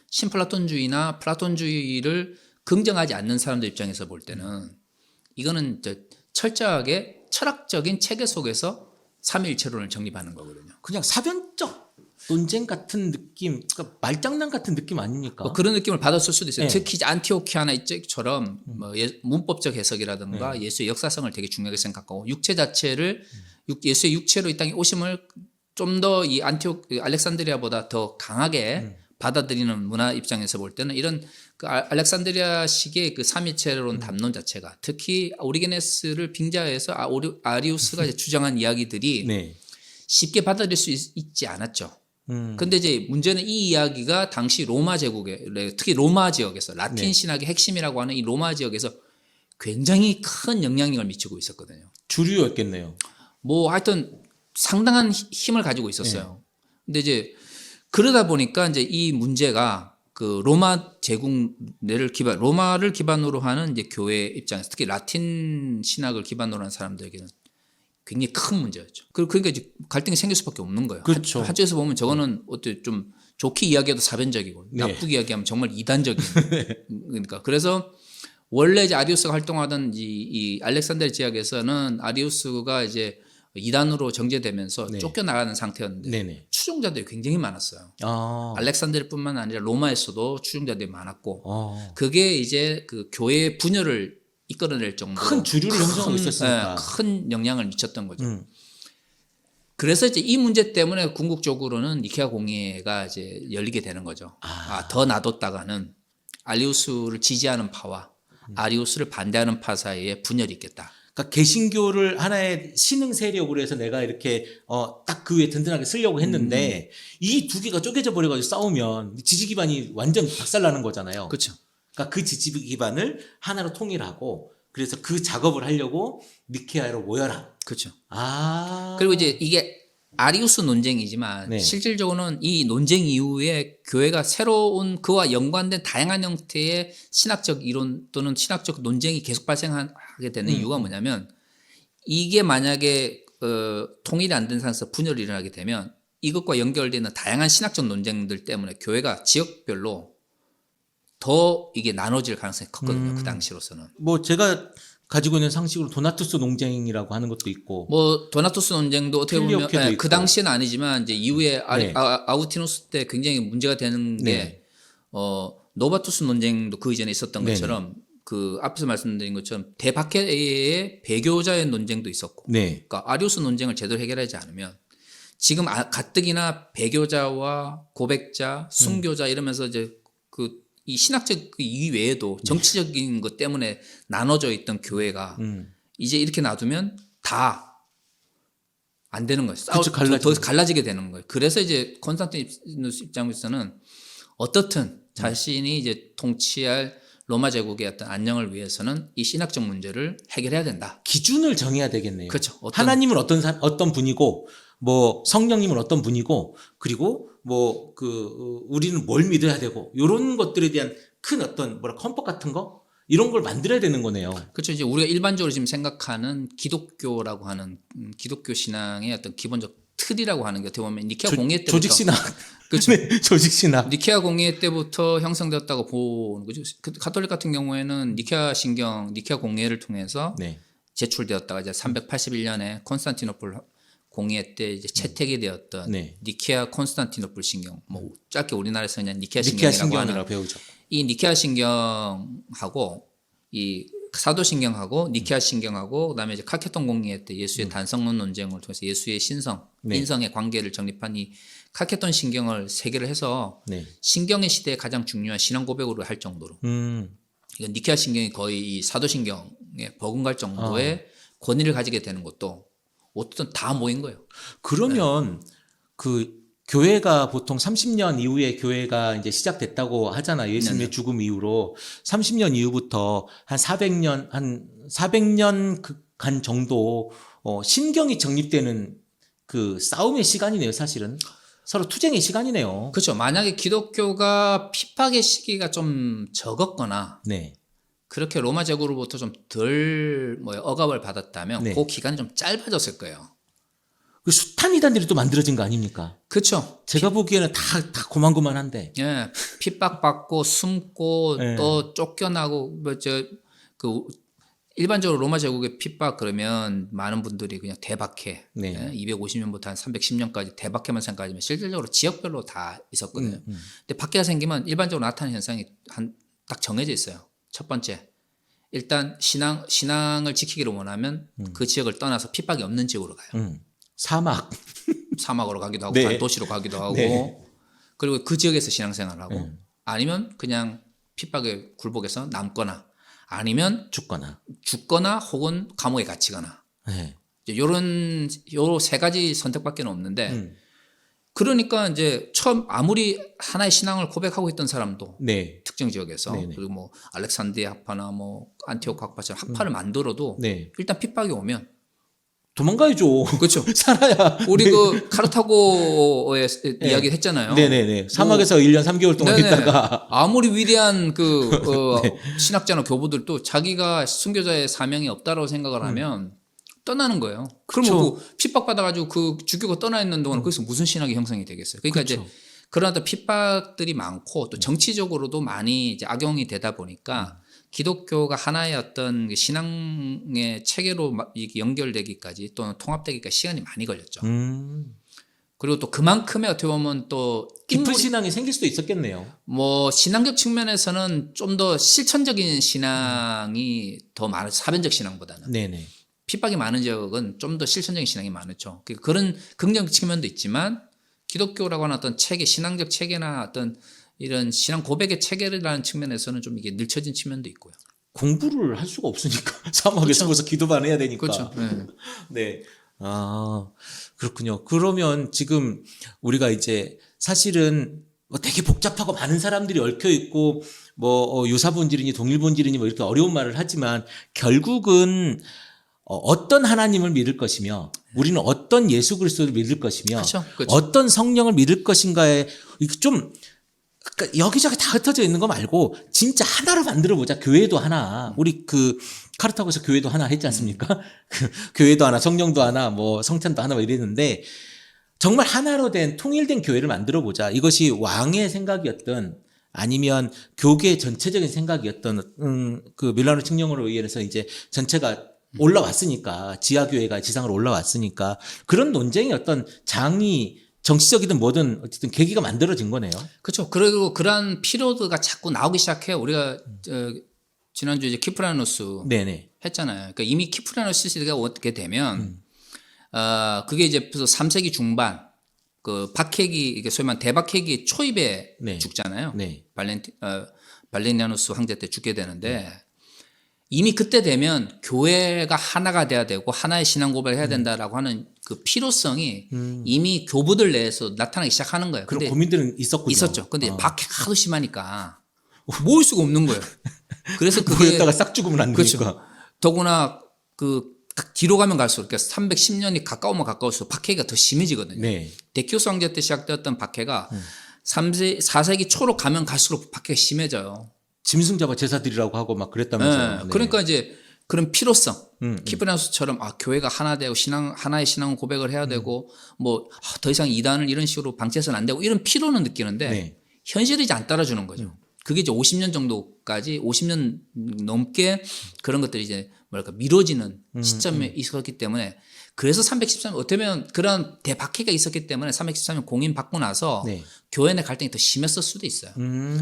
Speaker 2: 신플라톤주의나 플라톤주의를 긍정하지 않는 사람들 입장에서 볼 때는 이거는 철저하게 철학적인 체계 속에서 삼위일체론을 정립하는 거거든요.
Speaker 1: 그냥 사변적 논쟁 같은 느낌, 그러니까 말장난 같은 느낌 아닙니까?
Speaker 2: 뭐 그런 느낌을 받았을 수도 있어요.
Speaker 1: 네.
Speaker 2: 특히 이제 안티오키아나 이쪽처럼 뭐 문법적 해석이라든가 예수의 역사성을 되게 중요하게 생각하고 육체 자체를 예수의 육체로 이 땅에 오심을 좀 더 이 알렉산드리아보다 더 강하게 받아들이는 문화 입장에서 볼 때는 이런 그 알렉산드리아식의 그 삼위체론 담론 자체가 특히 오리게네스를 빙자해서 아리우스가 이제 주장한 이야기들이
Speaker 1: 네.
Speaker 2: 쉽게 받아들일 수 있지 않았죠. 근데 이제 문제는 이 이야기가 당시 로마 제국에 특히 로마 지역에서 라틴 신학의 핵심이라고 하는 이 로마 지역에서 굉장히 큰 영향력을 미치고 있었거든요.
Speaker 1: 주류였겠네요.
Speaker 2: 뭐 하여튼 상당한 힘을 가지고 있었어요. 근데 이제 그러다 보니까 이제 이 문제가 그 로마 제국을 로마를 기반으로 하는 이제 교회 입장에서 특히 라틴 신학을 기반으로 하는 사람들에게는 굉장히 큰 문제였죠. 그러니까 이제 갈등이 생길 수밖에 없는 거예요.
Speaker 1: 그렇죠.
Speaker 2: 한쪽에서 보면 저거는 어때 좀 좋게 이야기해도 사변적이고 나쁘게 이야기하면 정말 이단적인. 그러니까 그래서 원래 이제 아리우스가 활동하던 이 알렉산드리아 지역에서는 아리우스가 이제 이단으로 정제되면서 쫓겨나가는 상태였는데 추종자들이 굉장히 많았어요. 알렉산드리아뿐만 아니라 로마에서도 추종자들이 많았고 그게 이제 그 교회의 분열을 이끌어낼 정도로
Speaker 1: 큰 주류를 형성하고 있었으니까
Speaker 2: 큰 영향을 미쳤던 거죠. 그래서 이제 이 문제 때문에 궁극적으로는 니케아 공의회가 이제 열리게 되는 거죠. 더 놔뒀다가는 아리우스를 지지하는 파와 아리우스를 반대하는 파 사이에 분열이 있겠다.
Speaker 1: 그러니까 개신교를 하나의 신흥 세력으로 해서 내가 이렇게 딱 그 위에 든든하게 쓰려고 했는데 이 두 개가 쪼개져 버려가지고 싸우면 지지 기반이 완전 박살나는 거잖아요.
Speaker 2: 그렇죠.
Speaker 1: 그러니까 그 지지 기반을 하나로 통일하고 그래서 그 작업을 하려고 니케아로 모여라.
Speaker 2: 그렇죠.
Speaker 1: 그리고
Speaker 2: 이제 이게 아리우스 논쟁이지만 실질적으로는 이 논쟁 이후에 교회가 새로운 그와 연관된 다양한 형태의 신학적 이론 또는 신학적 논쟁이 계속 발생하게 되는 이유가 뭐냐면 이게 만약에 통일이 안 된 상태에서 분열이 일어나게 되면 이것과 연결되는 다양한 신학적 논쟁들 때문에 교회가 지역별로 더 이게 나눠질 가능성이 컸거든요. 그 당시로서는.
Speaker 1: 뭐 제가 가지고 있는 상식으로 도나투스 논쟁이라고 하는 것도 있고,
Speaker 2: 뭐 도나투스 논쟁도 어떻게 보면 그 당시에는 아니지만 이제 이후에 아우티누스 때 굉장히 문제가 되는 게 노바투스 논쟁도 그 이전에 있었던 것처럼 그 앞에서 말씀드린 것처럼 대박해의 배교자의 논쟁도 있었고, 그러니까 아리우스 논쟁을 제대로 해결하지 않으면 지금 가뜩이나 배교자와 고백자, 순교자 이러면서 이제 이 신학적 이외에도 정치적인 것 때문에 나눠져 있던 교회가 이제 이렇게 놔두면 다 안 되는 거예요. 더 갈라지게 되는 거예요. 그래서 이제 콘스탄티누스 입장에서는 어떻든 자신이 이제 통치할 로마 제국의 어떤 안녕을 위해서는 이 신학적 문제를 해결해야 된다.
Speaker 1: 기준을 정해야 되겠네요.
Speaker 2: 그렇죠.
Speaker 1: 하나님은 어떤 분이고, 뭐 성령님은 어떤 분이고, 그리고 뭐 우리는 뭘 믿어야 되고, 이런 것들에 대한 큰 어떤 헌법 같은 거, 이런 걸 만들어야 되는 거네요.
Speaker 2: 그렇죠. 이제 우리가 일반적으로 지금 생각하는 기독교라고 하는 기독교 신앙의 어떤 기본적 틀이라고 하는 게 어떻게 보면 니케아 공예 때부터
Speaker 1: 조직 신학.
Speaker 2: 그렇죠.
Speaker 1: 네, 조직 신학.
Speaker 2: 니케아 공예 때부터 형성되었다고 보는 거죠. 가톨릭 같은 경우에는 니케아 신경, 니케아 공예를 통해서
Speaker 1: 네.
Speaker 2: 제출되었다가 이제 381년에 콘스탄티노플 공예 때 이제 채택이 되었던
Speaker 1: 네.
Speaker 2: 니케아 콘스탄티노플 신경, 뭐 짧게 우리나라에서 그냥 니케아
Speaker 1: 니케아
Speaker 2: 신경이라고 하는
Speaker 1: 신경이라고 배우죠.
Speaker 2: 이 니케아 신경하고 이 사도 신경하고 니케아 신경하고 그다음에 이제 칼케톤 공예 때 예수의 단성론 논쟁을 통해서 예수의 신성,
Speaker 1: 네.
Speaker 2: 인성의 관계를 정립한 이 칼케톤 신경을 세계를 해서
Speaker 1: 네.
Speaker 2: 신경의 시대에 가장 중요한 신앙 고백으로 할 정도로 이건 니케아 신경이 거의 이 사도 신경에 버금갈 정도의 권위를 가지게 되는 것도 어쨌든 다 모인 거예요.
Speaker 1: 그러면 그 교회가 보통 30년 이후에 교회가 이제 시작됐다고 하잖아요. 예수님의 죽음 이후로 30년 이후부터 한 400년 간 정도 신경이 정립되는 그 싸움의 시간이네요, 사실은. 서로 투쟁의 시간이네요.
Speaker 2: 그렇죠. 만약에 기독교가 핍박의 시기가 좀 적었거나
Speaker 1: 네.
Speaker 2: 그렇게 로마 제국으로부터 좀 덜 억압을 받았다면
Speaker 1: 네.
Speaker 2: 그 기간이 좀 짧아졌을 거예요.
Speaker 1: 그 숱한 이단들이 또 만들어진 거 아닙니까?
Speaker 2: 그렇죠.
Speaker 1: 제가 보기에는 다 고만고만한데.
Speaker 2: 예, 핍박받고 숨고
Speaker 1: 네.
Speaker 2: 또 쫓겨나고 그 일반적으로 로마 제국의 핍박 그러면 많은 분들이 그냥 대박해.
Speaker 1: 네.
Speaker 2: 예, 250년부터 한 310년까지 대박해만 생각하지만 실질적으로 지역별로 다 있었거든요. 근데 박해가 생기면 일반적으로 나타나는 현상이 딱 정해져 있어요. 첫 번째, 일단 신앙을 지키기를 원하면 그 지역을 떠나서 핍박이 없는 지역으로 가요. 사막으로 가기도 하고
Speaker 1: 네.
Speaker 2: 반도시로 가기도 하고
Speaker 1: 네.
Speaker 2: 그리고 그 지역에서 신앙생활을 하고 아니면 그냥 핍박에 굴복해서 남거나 아니면 죽거나 혹은 감옥에 갇히거나
Speaker 1: 네.
Speaker 2: 요 세 가지 선택밖에 없는데 그러니까 이제 처음 아무리 하나의 신앙을 고백하고 있던 사람도
Speaker 1: 네.
Speaker 2: 특정 지역에서
Speaker 1: 네네.
Speaker 2: 그리고 뭐 알렉산드리아 학파나 뭐 안티오크 학파처럼 학파를 만들어도
Speaker 1: 네.
Speaker 2: 일단 핍박이 오면
Speaker 1: 도망가야죠.
Speaker 2: 그렇죠.
Speaker 1: 살아야.
Speaker 2: 우리
Speaker 1: 네.
Speaker 2: 그 카르타고의 이야기 했잖아요.
Speaker 1: 네네네. 사막에서 1년 3개월 동안
Speaker 2: 네네.
Speaker 1: 있다가.
Speaker 2: 아무리 위대한 신학자나 교부들도 자기가 순교자의 사명이 없다라고 생각을 하면 떠나는 거예요. 그럼 그 핍박받아가지고 그 주교가 떠나 있는 동안 거기서 무슨 신학이 형성이 되겠어요. 그러니까
Speaker 1: 그렇죠.
Speaker 2: 이제 그런 어떤 핍박들이 많고 또 정치적으로도 많이 이제 악용이 되다 보니까 기독교가 하나의 어떤 신앙의 체계로 이게 연결되기까지 또는 통합되기까지 시간이 많이 걸렸죠. 그리고 또 그만큼의 어떻게 보면 또
Speaker 1: 깊은 신앙이 생길 수도 있었겠네요.
Speaker 2: 뭐 신앙적 측면에서는 좀 더 실천적인 신앙이 더 많은 사변적 신앙보다는
Speaker 1: 네네.
Speaker 2: 핍박이 많은 지역은 좀 더 실천적인 신앙이 많죠. 그런 긍정적 측면도 있지만 기독교라고 하는 어떤 체계, 신앙적 체계나 어떤 이런 신앙 고백의 체계라는 측면에서는 좀 이게 늦춰진 측면도 있고요.
Speaker 1: 공부를 할 수가 없으니까 사막에
Speaker 2: 그렇죠.
Speaker 1: 숨어서 기도만 해야 되니까.
Speaker 2: 그렇죠. 네.
Speaker 1: 네. 아, 그렇군요. 그러면 지금 우리가 이제 사실은 뭐 되게 복잡하고 많은 사람들이 얽혀 있고 뭐 유사 본질이니 동일 본질이니 뭐 이렇게 어려운 말을 하지만 결국은 어떤 하나님을 믿을 것이며 우리는 어떤 예수 그리스도를 믿을 것이며
Speaker 2: 그렇죠. 그렇죠.
Speaker 1: 어떤 성령을 믿을 것인가에 좀 그러니까 여기저기 다 흩어져 있는 거 말고 진짜 하나로 만들어 보자. 교회도 하나. 우리 그 카르타고에서 교회도 하나 했지 않습니까? 그 교회도 하나, 성령도 하나, 뭐 성찬도 하나 뭐 이랬는데 정말 하나로 된 통일된 교회를 만들어 보자. 이것이 왕의 생각이었던 아니면 교계 전체적인 생각이었던 그 밀라노 칙령으로 의해서 이제 전체가 올라왔으니까 지하교회가 지상으로 올라왔으니까 그런 논쟁이 어떤 장이 정치적이든 뭐든 어쨌든 계기가 만들어진 거네요.
Speaker 2: 그렇죠. 그리고 그러한 피로드가 자꾸 나오기 시작해요. 우리가 지난주에 이제 키프라노스
Speaker 1: 네네.
Speaker 2: 했잖아요. 그러니까 이미 키프라노스 시대가 어떻게 되면 그게 이제 3세기 중반 그 박해기 이게 소위 말하는 대박해기 초입에
Speaker 1: 네.
Speaker 2: 죽잖아요.
Speaker 1: 네.
Speaker 2: 발렌티아누스 황제 때 죽게 되는데 이미 그때 되면 교회가 하나가 돼야 되고 하나의 신앙 고백을 해야 된다라고 하는 그 필요성이 이미 교부들 내에서 나타나기 시작하는 거예요.
Speaker 1: 그런
Speaker 2: 근데
Speaker 1: 고민들은 있었군요.
Speaker 2: 있었죠. 근데 박해가 하도 심하니까 모을 수가 없는 거예요. 그래서 그게
Speaker 1: 모였다가 싹 죽으면 안 되니까.
Speaker 2: 그렇죠. 더구나 그 뒤로 가면 갈수록 그러니까 310년이 가까우면 가까울수록 박해가 더 심해지거든요.
Speaker 1: 네.
Speaker 2: 데키오스 황제 때 시작되었던 박해가 4세기 초로 가면 갈수록 박해가 심해져요.
Speaker 1: 짐승 잡아 제사 드리라고 하고 막 그랬다면서요. 네.
Speaker 2: 그러니까 이제 그런 필요성, 키프란스처럼 교회가 하나 되고 하나의 신앙 고백을 해야 되고 뭐 더 이상 이단을 이런 식으로 방치해서는 안 되고 이런 필요는 느끼는데
Speaker 1: 네.
Speaker 2: 현실이 이제 안 따라주는 거죠. 그게 이제 50년 정도까지 50년 넘게 그런 것들이 이제 뭐랄까 미뤄지는 시점에 있었기 때문에 그래서 313년 어떻게 보면 그런 대박해가 있었기 때문에 313년 공인 받고 나서
Speaker 1: 네.
Speaker 2: 교회 내 갈등이 더 심했을 수도 있어요.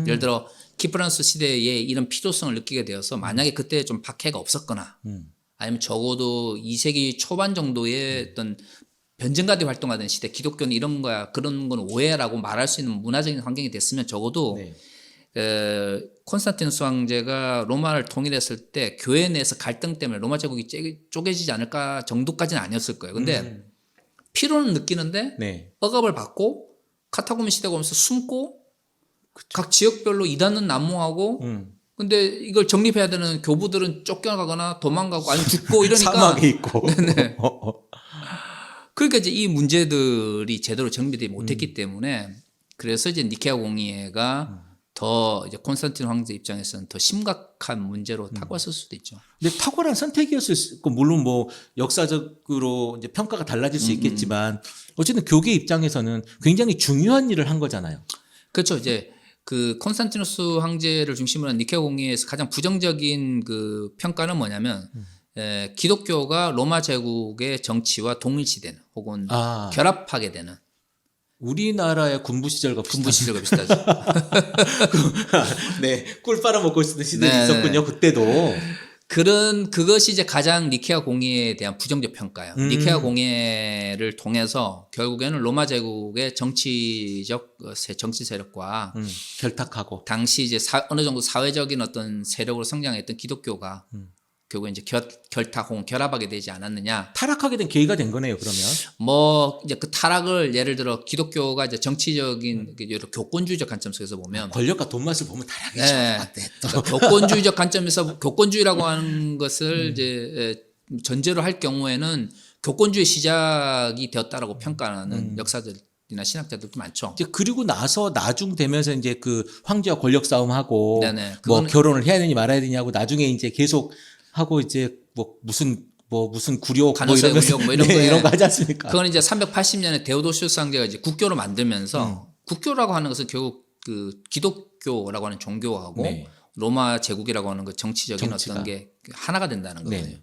Speaker 2: 예를 들어 키프란스 시대에 이런 필요성을 느끼게 되어서 만약에 그때 좀 박해가 없었거나 아니면 적어도 2세기 초반 정도의 어떤 변증가대 활동하던 시대 기독교는 이런 거야 그런 건 오해라고 말할 수 있는 문화적인 환경이 됐으면 적어도
Speaker 1: 네.
Speaker 2: 콘스탄티누스 황제가 로마를 통일했을 때 교회 내에서 갈등 때문에 로마 제국이 쪼개지지 않을까 정도까지는 아니었을 거예요. 근데 필요는 느끼는데
Speaker 1: 네.
Speaker 2: 억압을 받고 카타고문 시대가 오면서 숨고 각 지역별로 이단은 난무하고 근데 이걸 정립해야 되는 교부들은 쫓겨나가거나 도망가고 아니면 죽고 이러니까
Speaker 1: 사막에 있고.
Speaker 2: 네네. 그러니까 이제 이 문제들이 제대로 정비되지 못했기 때문에 그래서 이제 니케아 공의회가 더 이제 콘스탄틴 황제 입장에서는 더 심각한 문제로 다가왔을 수도 있죠.
Speaker 1: 근데 탁월한 선택이었을 수 있고 물론 뭐 역사적으로 이제 평가가 달라질 수 있겠지만 어쨌든 교계 입장에서는 굉장히 중요한 일을 한 거잖아요.
Speaker 2: 그렇죠. 이제 그 콘스탄티누스 황제를 중심으로 한 니케아 공의회에서 가장 부정적인 그 평가는 뭐냐면 기독교가 로마 제국의 정치와 동일시되는 혹은 결합하게 되는
Speaker 1: 우리나라의 군부 시절과
Speaker 2: 비슷하죠.
Speaker 1: 네, 꿀 빨아먹고 있었던 시대가 있었군요. 그때도.
Speaker 2: 그것이 이제 가장 니케아 공의회에 대한 부정적 평가예요. 니케아 공의회를 통해서 결국에는 로마 제국의 정치 세력과
Speaker 1: 결탁하고
Speaker 2: 당시 이제 어느 정도 사회적인 어떤 세력으로 성장했던 기독교가 결국 이제 결탁 혹은 결합하게 되지 않았느냐.
Speaker 1: 타락하게 된 계기가 된 거네요. 그러면
Speaker 2: 뭐 이제 그 타락을 예를 들어 기독교가 이제 정치적인 여러 교권주의적 관점 속에서 보면
Speaker 1: 권력과 돈 맛을 보면 타락이죠.
Speaker 2: 네. 그러니까 교권주의적 관점에서 교권주의라고 하는 것을 이제 전제로 할 경우에는 교권주의 시작이 되었다라고 평가하는 역사들이나 신학자들도 많죠.
Speaker 1: 이제 그리고 나서 나중 되면서 이제 그 황제와 권력 싸움하고
Speaker 2: 네네.
Speaker 1: 뭐 결혼을 해야 되니 말아야 되냐고 나중에 이제 계속 하고 이제 뭐 무슨 구력 뭐 이러면서
Speaker 2: 뭐 이런
Speaker 1: 이런 거 하지 않습니까?
Speaker 2: 그건 이제 380년에 데오도시우스 황제가 이제 국교를 만들면서 국교라고 하는 것은 결국 그 기독교라고 하는 종교하고 로마 제국이라고 하는 그 정치적인 어떤 게 하나가 된다는 거거든요.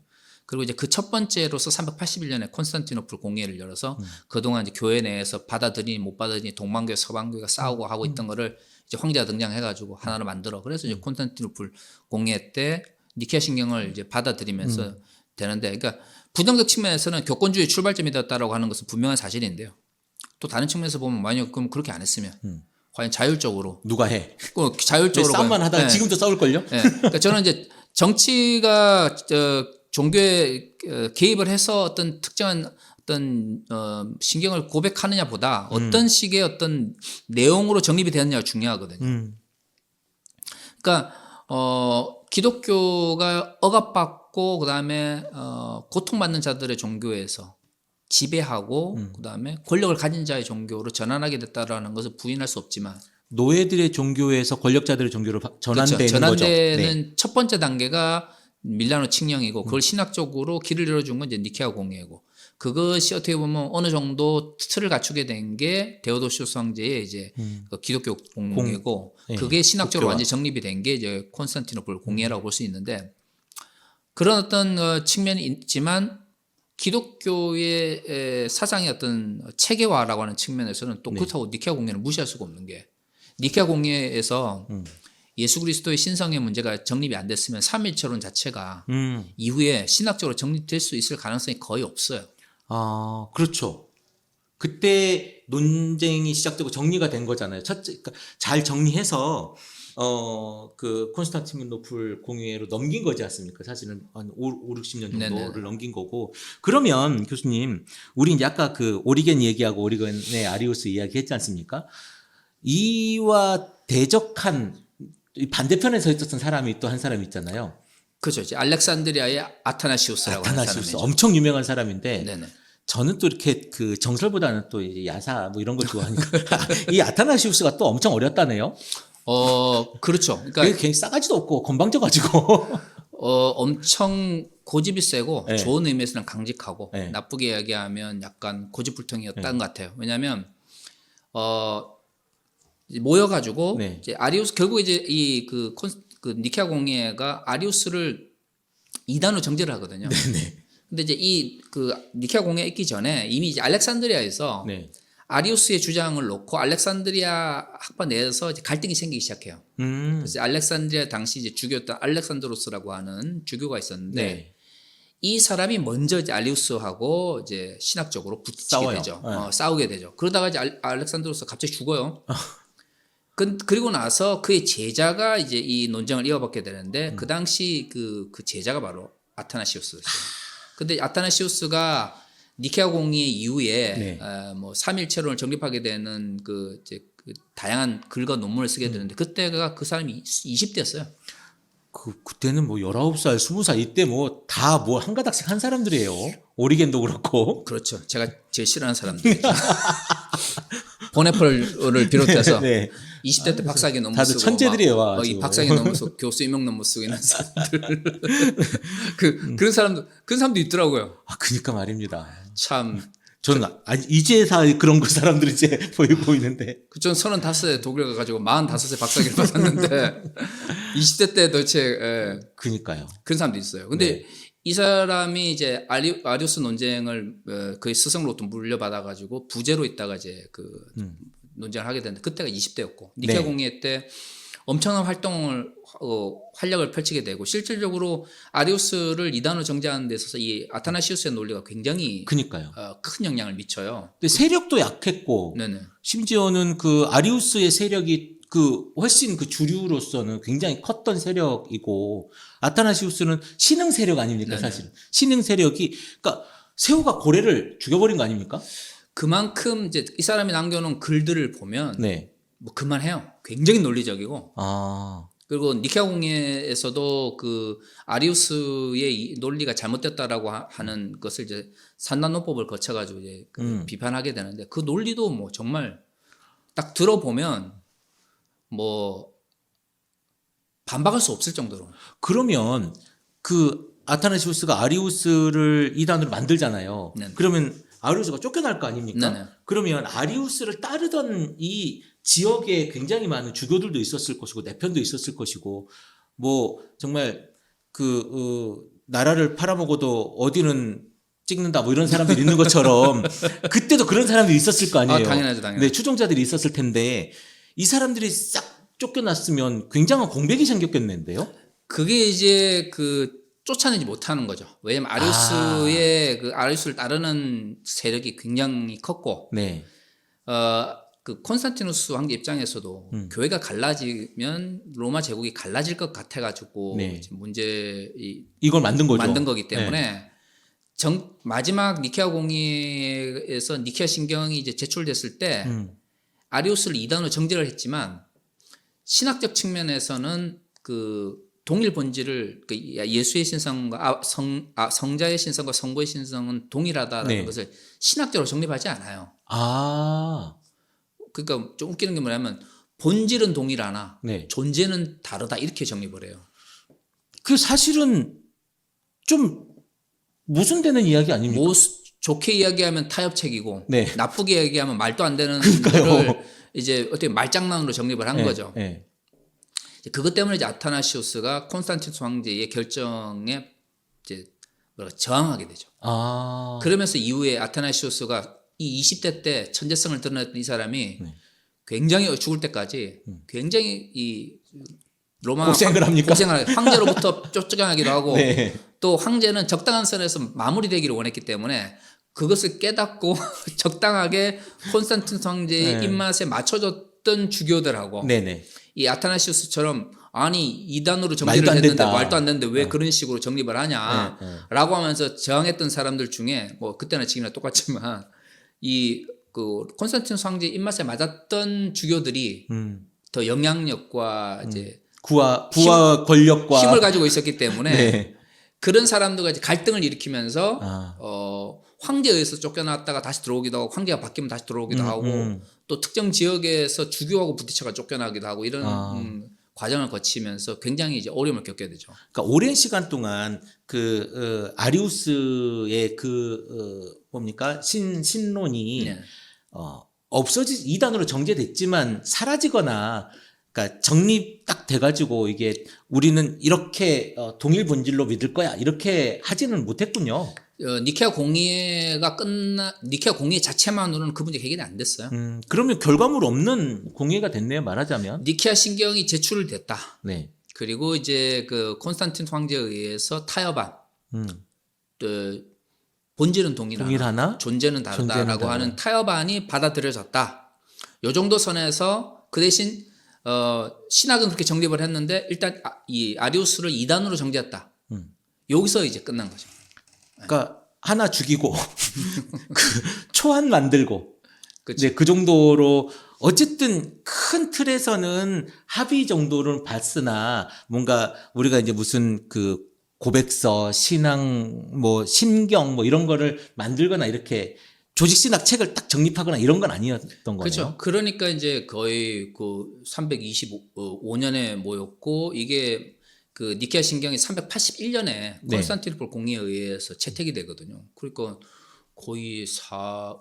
Speaker 2: 그리고 이제 그 첫 번째로서 381년에 콘스탄티노플 공의회를 열어서 그동안 이제 교회 내에서 받아들이니 못 받아들이니 동방교회 서방교회가 싸우고 하고 있던 거를 이제 황제가 등장해가지고 하나로 만들어. 그래서 이제 콘스탄티노플 공의회 때 니케아 신경을 이제 받아들이면서 되는데, 그러니까 부정적 측면에서는 교권주의 출발점이 되었다라고 하는 것은 분명한 사실인데요. 또 다른 측면에서 보면 만약 그럼 그렇게 안 했으면 과연 자율적으로
Speaker 1: 누가 해?
Speaker 2: 자율적으로
Speaker 1: 싸움만 하다가 지금도 싸울 걸요?
Speaker 2: 그러니까 저는 이제 정치가 종교에 개입을 해서 어떤 특정한 어떤 신경을 고백하느냐보다 어떤 식의 어떤 내용으로 정립이 되었느냐가 중요하거든요. 그러니까 기독교가 억압받고 그다음에 고통받는 자들의 종교에서 지배하고 그다음에 권력을 가진 자의 종교로 전환하게 됐다라는 것을 부인할 수 없지만
Speaker 1: 노예들의 종교에서 권력자들의 종교로 전환되는
Speaker 2: 그렇죠. 전환되는
Speaker 1: 거죠. 네.
Speaker 2: 첫 번째 단계가 밀라노 칙령이고 그걸 신학적으로 길을 열어준 건 이제 니케아 공의회고 그것이 어떻게 보면 어느 정도 틀을 갖추게 된 게 데오도시우스 황제의 이제 그 기독교 공의회고 그게 신학적으로 완전히 정립이 된 게 이제 콘스탄티노플 공의회라고 볼 수 있는데 그런 어떤 측면이 있지만 기독교의 사상의 어떤 체계화라고 하는 측면에서는 또 그렇다고 니케아 공의회는 무시할 수가 없는 게 니케아 공의회에서 예수 그리스도의 신성의 문제가 정립이 안 됐으면 삼위일체론 자체가 이후에 신학적으로 정립될 수 있을 가능성이 거의 없어요.
Speaker 1: 아, 그렇죠. 그때 논쟁이 시작되고 정리가 된 거잖아요. 첫째, 그러니까 잘 정리해서 그 콘스탄티노플 공의회로 넘긴 거지 않습니까? 사실은 한 60년 정도를
Speaker 2: 네네.
Speaker 1: 넘긴 거고. 그러면 교수님, 우리 이제 아까 그 오리겐 얘기하고 오리겐의 아리우스 이야기 했지 않습니까? 이와 대적한 반대편에 서 있었던 사람이 또 한 사람이 있잖아요.
Speaker 2: 그렇죠. 이제 알렉산드리아의 아타나시우스라고 하는 사람이죠.
Speaker 1: 엄청 유명한 사람인데
Speaker 2: 네네.
Speaker 1: 저는 또 이렇게 그 정설보다는 또 이제 야사 뭐 이런 걸 좋아하니까 이 아타나시우스가 또 엄청 어렸다네요.
Speaker 2: 그렇죠. 그러니까
Speaker 1: 괜히 싸가지도 없고 건방져가지고.
Speaker 2: 엄청 고집이 세고
Speaker 1: 네.
Speaker 2: 좋은 의미에서는 강직하고
Speaker 1: 네.
Speaker 2: 나쁘게 이야기하면 약간 고집불통이었던 것 같아요. 왜냐하면 이제 모여가지고
Speaker 1: 네.
Speaker 2: 이제 아리우스 결국 이제 그 니케아 공예가 아리우스를 이단으로 정죄를 하거든요.
Speaker 1: 네네.
Speaker 2: 근데 이제 그 니케아 공예에 있기 전에 이미 이제 알렉산드리아에서
Speaker 1: 네.
Speaker 2: 아리우스의 주장을 놓고 알렉산드리아 학파 내에서 이제 갈등이 생기기 시작해요. 그래서 알렉산드리아 당시 이제 주교였던 알렉산드로스라고 하는 주교가 있었는데
Speaker 1: 네.
Speaker 2: 이 사람이 먼저 이제 아리우스하고 이제 신학적으로 붙이게 되죠. 싸우게 되죠. 그러다가 이제 알렉산드로스가 갑자기 죽어요. 그리고 나서 그의 제자가 이제 이 논쟁을 이어받게 되는데 그 당시 그 제자가 바로 아타나시우스였어요. 근데 아타나시우스가 니케아 공의 이후에
Speaker 1: 네.
Speaker 2: 뭐 삼일체론을 정립하게 되는 이제 그 다양한 글과 논문을 쓰게 되는데 그때가 그 사람이 20대였어요.
Speaker 1: 그때는 뭐 19살, 20살 이때 뭐 다 뭐 한 가닥씩 한 사람들이에요. 오리겐도 그렇고.
Speaker 2: 그렇죠. 제가 제일 싫어하는 사람들이죠. 보네폴을 비롯해서
Speaker 1: 네.
Speaker 2: 20대 때 박사학위 논문
Speaker 1: 다들
Speaker 2: 쓰고
Speaker 1: 천재들이에요.
Speaker 2: 이 박사학위 논문 쓰고 교수 임용 논문 쓰고 있는 사람들 그런 사람도 있더라고요.
Speaker 1: 그니까 말입니다.
Speaker 2: 참
Speaker 1: 저는 이제사 그런 그 사람들이 이제 보이는데.
Speaker 2: 전 35에 독일 가가지고 45세 박사학위를 받았는데 20대 때 도대체
Speaker 1: 그니까요.
Speaker 2: 그런 사람도 있어요. 근데
Speaker 1: 네.
Speaker 2: 이 사람이 이제 아리우스 논쟁을 그의 스승으로부터 물려받아가지고 부제로 있다가 이제 논쟁을 하게 됐는데 그때가 20대였고 니케아
Speaker 1: 네.
Speaker 2: 공예 때 엄청난 활약을 펼치게 되고 실질적으로 아리우스를 이단으로 정죄하는 데 있어서 이 아타나시우스의 논리가 굉장히
Speaker 1: 그니까요.
Speaker 2: 큰 영향을 미쳐요.
Speaker 1: 근데 세력도 약했고
Speaker 2: 네네.
Speaker 1: 심지어는 그 아리우스의 세력이 훨씬 그 주류로서는 굉장히 컸던 세력이고 아타나시우스는 신흥 세력 아닙니까?
Speaker 2: 네네.
Speaker 1: 사실은 신흥 세력이 그러니까 세후가 고래를 죽여버린 거 아닙니까?
Speaker 2: 그만큼 이제 이 사람이 남겨놓은 글들을 보면
Speaker 1: 네.
Speaker 2: 뭐 그만해요. 굉장히 논리적이고 그리고 니케아 공예에서도 그 아리우스의 이 논리가 잘못됐다라고 하는 것을 이제 산난노법을 거쳐가지고 이제 비판하게 되는데 그 논리도 뭐 정말 딱 들어보면 뭐 반박할 수 없을 정도로.
Speaker 1: 그러면 그 아타나시우스가 아리우스를 이단으로 만들잖아요.
Speaker 2: 네네.
Speaker 1: 그러면 아리우스가 쫓겨날 거 아닙니까?
Speaker 2: 네네.
Speaker 1: 그러면 아리우스를 따르던 이 지역에 굉장히 많은 주교들도 있었을 것이고 내편도 있었을 것이고 뭐 정말 나라를 팔아먹어도 어디는 찍는다 뭐 이런 사람들이 있는 것처럼 그때도 그런 사람들이 있었을 거 아니에요.
Speaker 2: 당연하죠, 당연하죠.
Speaker 1: 네, 추종자들이 있었을 텐데 이 사람들이 싹 쫓겨났으면 굉장한 공백이 생겼겠는데요.
Speaker 2: 그게 이제 쫓아내지 못하는 거죠. 왜냐면 아리우스를 따르는 세력이 굉장히 컸고,
Speaker 1: 네.
Speaker 2: 콘스탄티누스 황제 입장에서도 교회가 갈라지면 로마 제국이 갈라질 것 같아가지고
Speaker 1: 네.
Speaker 2: 이걸
Speaker 1: 만든 거죠.
Speaker 2: 만든 거기 때문에
Speaker 1: 네.
Speaker 2: 마지막 니케아 공의에서 니케아 신경이 이제 제출됐을 때 아리우스를 이단으로 정죄를 했지만 신학적 측면에서는 동일 본질을 예수의 신성과 성자의 신성과 성부의 신성은 동일하다라는
Speaker 1: 네.
Speaker 2: 것을 신학적으로 정립하지 않아요. 그러니까 좀 웃기는 게 뭐냐면 본질은 동일하나
Speaker 1: 네.
Speaker 2: 존재는 다르다 이렇게 정립을 해요.
Speaker 1: 그 사실은 좀 모순되는 이야기 아닙니까?
Speaker 2: 좋게 이야기하면 타협책이고
Speaker 1: 네.
Speaker 2: 나쁘게 이야기하면 말도 안 되는
Speaker 1: 그러니까요.
Speaker 2: 거를 이제 어떻게 말장난으로 정립을 한
Speaker 1: 네.
Speaker 2: 거죠.
Speaker 1: 네.
Speaker 2: 그것 때문에 이제 아타나시우스가 콘스탄티누스 황제의 결정에 이제 저항하게 되죠. 그러면서 이후에 아타나시우스가 이 20대 때 천재성을 드러냈던 이 사람이 굉장히 죽을 때까지 굉장히 이 로마
Speaker 1: 고생을 합니까?
Speaker 2: 황제로부터 쫓겨나기도 하고
Speaker 1: 네.
Speaker 2: 또 황제는 적당한 선에서 마무리되기를 원했기 때문에 그것을 깨닫고 적당하게 콘스탄티누스 황제의
Speaker 1: 네.
Speaker 2: 입맛에 맞춰줬던 주교들하고
Speaker 1: 네네.
Speaker 2: 이 아타나시우스처럼 아니 이단으로 정리를 했는데 말도 안 되는데 왜 그런 식으로 정립을 하냐라고 하면서 저항했던 사람들 중에 뭐 그때나 지금이나 똑같지만 이 콘스탄티누스 황제 입맛에 맞았던 주교들이 더 영향력과 이제
Speaker 1: 부와 권력과
Speaker 2: 힘을 가지고 있었기 때문에
Speaker 1: 네.
Speaker 2: 그런 사람들과 이제 갈등을 일으키면서 황제에 의해서 쫓겨났다가 다시 들어오기도 하고 황제가 바뀌면 다시 들어오기도 하고 또 특정 지역에서 주교하고 부딪혀가 쫓겨나기도 하고 이런 과정을 거치면서 굉장히 이제 어려움을 겪게 되죠.
Speaker 1: 그러니까 오랜 시간 동안 아리우스의 뭡니까 신론이
Speaker 2: 네.
Speaker 1: 이단으로 정제됐지만 사라지거나 그러니까 정립 딱 돼가지고 이게 우리는 이렇게 동일 본질로 믿을 거야 이렇게 하지는 못했군요.
Speaker 2: 니케아 공의회 자체만으로는 그 문제 해결이 안 됐어요.
Speaker 1: 그러면 결과물 없는 공의회가 됐네요, 말하자면.
Speaker 2: 니케아 신경이 제출됐다.
Speaker 1: 네.
Speaker 2: 그리고 이제 그 콘스탄틴 황제에 의해서 타협안, 본질은 동일하나 존재는 다르다라고 하는 타협안이 받아들여졌다. 요 정도 선에서 그 대신 신학은 그렇게 정립을 했는데 일단 이 아리우스를 이단으로 정지했다. 여기서 이제 끝난 거죠.
Speaker 1: 그러니까 하나 죽이고 그 초안 만들고
Speaker 2: 그쵸.
Speaker 1: 네, 그 정도로 어쨌든 큰 틀에서는 합의 정도는 봤으나 뭔가 우리가 이제 무슨 그 고백서, 신앙, 뭐 신경 뭐 이런 거를 만들거나 이렇게 조직신학 책을 딱 정립하거나 이런 건 아니었던 거네요.
Speaker 2: 그렇죠. 그러니까 이제 거의 그 325년에 모였고 이게 그 니케아 신경이 381년에 콘스탄티노플 공의에 의해서 채택이 되거든요. 그러니까 거의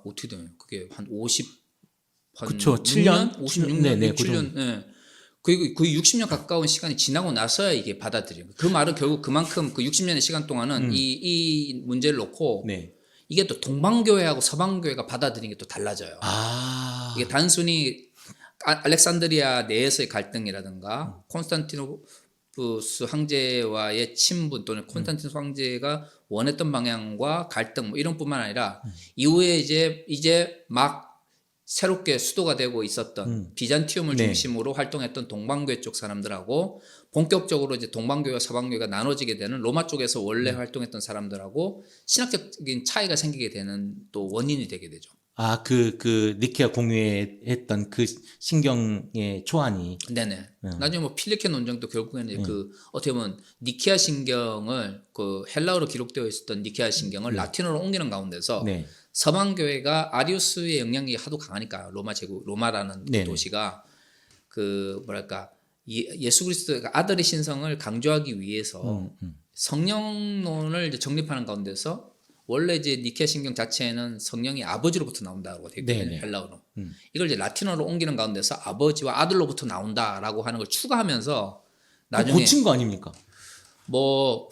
Speaker 2: 어떻게 되나요? 그게 한
Speaker 1: 그쵸, 7년?
Speaker 2: 56년,
Speaker 1: 네네,
Speaker 2: 7년. 네. 거의 60년 가까운 시간이 지나고 나서야 이게 받아들여요. 그 말은 결국 그만큼 그 60년의 시간 동안은 이 문제를 놓고
Speaker 1: 네.
Speaker 2: 이게 또 동방교회하고 서방교회가 받아들이는 게 또 달라져요. 이게 단순히 알렉산드리아 내에서의 갈등이라든가 콘스탄티노푸스 황제와의 친분 또는 콘스탄티노스 황제가 원했던 방향과 갈등 뭐 이런 뿐만 아니라 이후에 이제 막 새롭게 수도가 되고 있었던 비잔티움을 중심으로 활동했던 동방교회 쪽 사람들하고 본격적으로 이제 동방교회와 서방교회가 나눠지게 되는 로마 쪽에서 원래 활동했던 사람들하고 신학적인 차이가 생기게 되는 또 원인이 되게 되죠.
Speaker 1: 그 니케아 공회에 했던 그 신경의 초안이.
Speaker 2: 네네. 나중에 뭐 필리케 논쟁도 결국에는 그 어떻게 보면 니케아 신경을 그 헬라어로 기록되어 있었던 니케아 신경을 라틴어로 옮기는 가운데서 서방교회가 아리우스의 영향력이 하도 강하니까 로마라는 도시가 그 뭐랄까 예수 그리스도의 아들의 신성을 강조하기 위해서 성령론을 이제 정립하는 가운데서 원래 이제 니케아 신경 자체에는 성령이 아버지로부터 나온다고 되어 있거든요. 헬라어로. 이걸 이제 라틴어로 옮기는 가운데서 아버지와 아들로부터 나온다라고 하는 걸 추가하면서 나중에
Speaker 1: 고친 거 아닙니까?
Speaker 2: 뭐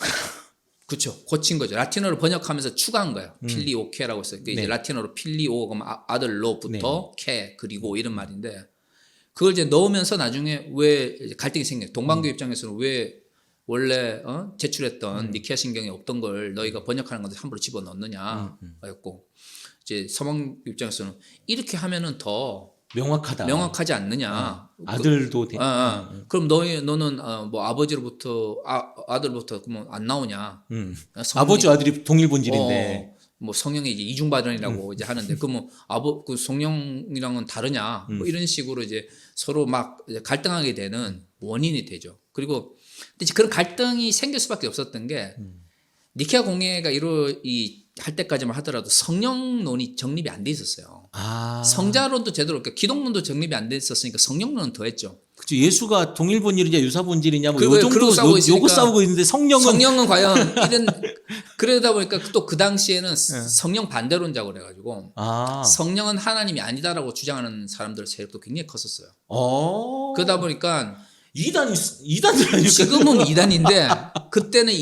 Speaker 2: 그렇죠. 고친 거죠. 라틴어로 번역하면서 추가한 거예요. 필리오케라고 했어요. 이제 라틴어로 필리오 그러면 아들로부터 케 그리고 이런 말인데 그걸 이제 넣으면서 나중에 왜 갈등이 생겨요. 동방교 입장에서는 왜 원래 제출했던 니케아 신경이 없던 걸 너희가 번역하는 건데 함부로 집어넣느냐 였고 이제 서방 입장에서는 이렇게 하면은 더 명확하지 않느냐.
Speaker 1: 아들도
Speaker 2: 그럼 너는 뭐 아버지로부터 아들부터 그러면 안 나오냐.
Speaker 1: 아버지 아들이 동일 본질인데
Speaker 2: 뭐 성령이 이제 이중발언이라고 이제 하는데 그러면 그 성령이랑은 다르냐. 뭐 이런 식으로 이제 서로 막 갈등하게 되는 원인이 되죠. 그리고 이제 그런 갈등이 생길 수밖에 없었던 게 니케아 공회가 할 때까지만 하더라도 성령론이 정립이 안 돼 있었어요. 성자론도 제대로 그러니까 기독론도 정립이 안 돼 있었으니까 성령론은 더했죠.
Speaker 1: 그렇죠. 예수가 동일 본질이냐 유사 본질이냐 뭐
Speaker 2: 요 정도
Speaker 1: 요거 싸우고 있는데 성령은
Speaker 2: 과연 그러다 보니까 또 그 당시에는 성령 반대론자고 그래가지고 성령은 하나님이 아니다라고 주장하는 사람들 세력도 굉장히 컸었어요. 그러다 보니까
Speaker 1: 이단들 아니까
Speaker 2: 지금은 이단인데 그때는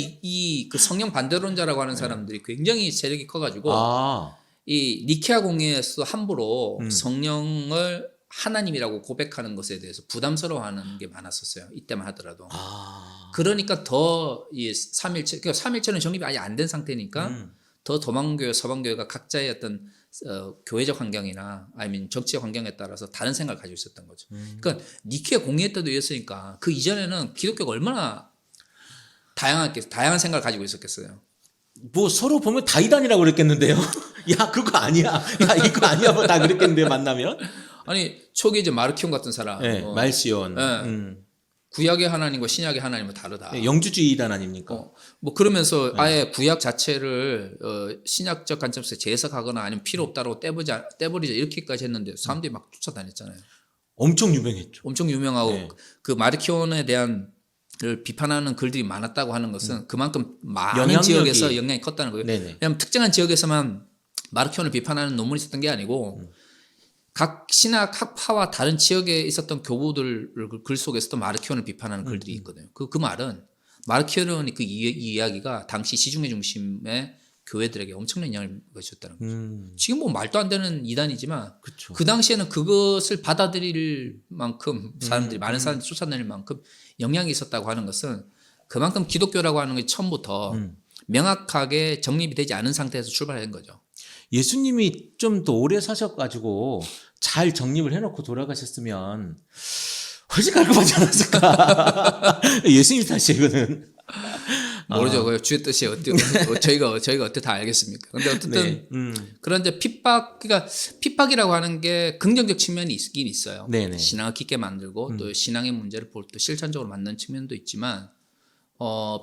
Speaker 2: 그 성령 반대론자라고 하는 사람들이 굉장히 세력이 커가지고 이 니케아 공회에서 함부로 성령을 하나님이라고 고백하는 것에 대해서 부담스러워하는 게 많았었어요. 이때만 하더라도. 그러니까 더 이 삼일체, 그러니까 삼일체는 정립이 아직 안 된 상태니까 더 동방교회, 서방교회가 각자의 어떤 교회적 환경이나 아니면 정치적 환경에 따라서 다른 생각을 가지고 있었던 거죠. 그러니까 니케아 공의회 때도 이랬으니까 그 이전에는 기독교가 얼마나 다양한 생각을 가지고 있었겠어요.
Speaker 1: 뭐 서로 보면 다 이단이라고 그랬겠는데요. 야 그거 아니야. 야 이거 아니야. 뭐 다 그랬겠는데 만나면.
Speaker 2: 아니 초기 이제 마르키온 같은 사람,
Speaker 1: 말시온.
Speaker 2: 구약의 하나님과 신약의 하나님은 다르다.
Speaker 1: 네, 영주주의 이단 아닙니까?
Speaker 2: 뭐 그러면서 아예 구약 자체를 신약적 관점에서 재해석하거나 아니면 필요 없다고 떼버리자 이렇게까지 했는데 사람들이 막 쫓아다녔잖아요.
Speaker 1: 엄청 유명했죠.
Speaker 2: 엄청 유명하고
Speaker 1: 네.
Speaker 2: 그 마르키온에 대한 를 비판하는 글들이 많았다고 하는 것은 그만큼 많은
Speaker 1: 영향력이.
Speaker 2: 지역에서 영향이 컸다는 거예요.
Speaker 1: 네네.
Speaker 2: 왜냐하면 특정한 지역에서만 마르키온을 비판하는 논문이 있었던 게 아니고 각 신학 학파와 다른 지역에 있었던 교부들 글 속에서도 마르키온을 비판하는 글들이 있거든요. 그 말은 마르키온의 그 이야기가 당시 시중의 중심의 교회들에게 엄청난 영향을 미쳤다는 거죠. 지금 뭐 말도 안 되는 이단이지만
Speaker 1: 그쵸.
Speaker 2: 그 당시에는 그것을 받아들일 만큼 사람들이 많은 사람들이 쫓아내릴 만큼 영향이 있었다고 하는 것은 그만큼 기독교라고 하는 게 처음부터 명확하게 정립이 되지 않은 상태에서 출발한 거죠.
Speaker 1: 예수님이 좀 더 오래 사셔가지고 잘 정립을 해놓고 돌아가셨으면 훨씬 깔끔하지 않았을까. 예수님 탓이거든.
Speaker 2: 모르죠. 그 주의 뜻이 저희가 어떻게 다 알겠습니까? 근데 어쨌든 그런데 그러니까 핍박이라고 하는 게 긍정적 측면이 있긴 있어요.
Speaker 1: 네네.
Speaker 2: 신앙을 깊게 만들고 또 신앙의 문제를 볼 때 실천적으로 만드는 측면도 있지만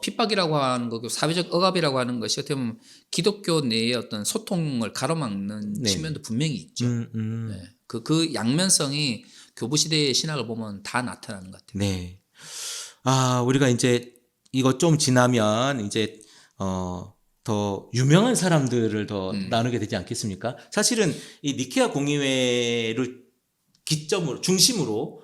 Speaker 2: 핍박이라고 하는 거, 사회적 억압이라고 하는 것이 어떻게 보면 기독교 내의 어떤 소통을 가로막는
Speaker 1: 네.
Speaker 2: 측면도 분명히 있죠. 네. 그 양면성이 교부 시대의 신학을 보면 다 나타나는 것 같아요.
Speaker 1: 네. 우리가 이제 이거 좀 지나면 이제 더 유명한 사람들을 더 나누게 되지 않겠습니까? 사실은 이 니케아 공의회를 중심으로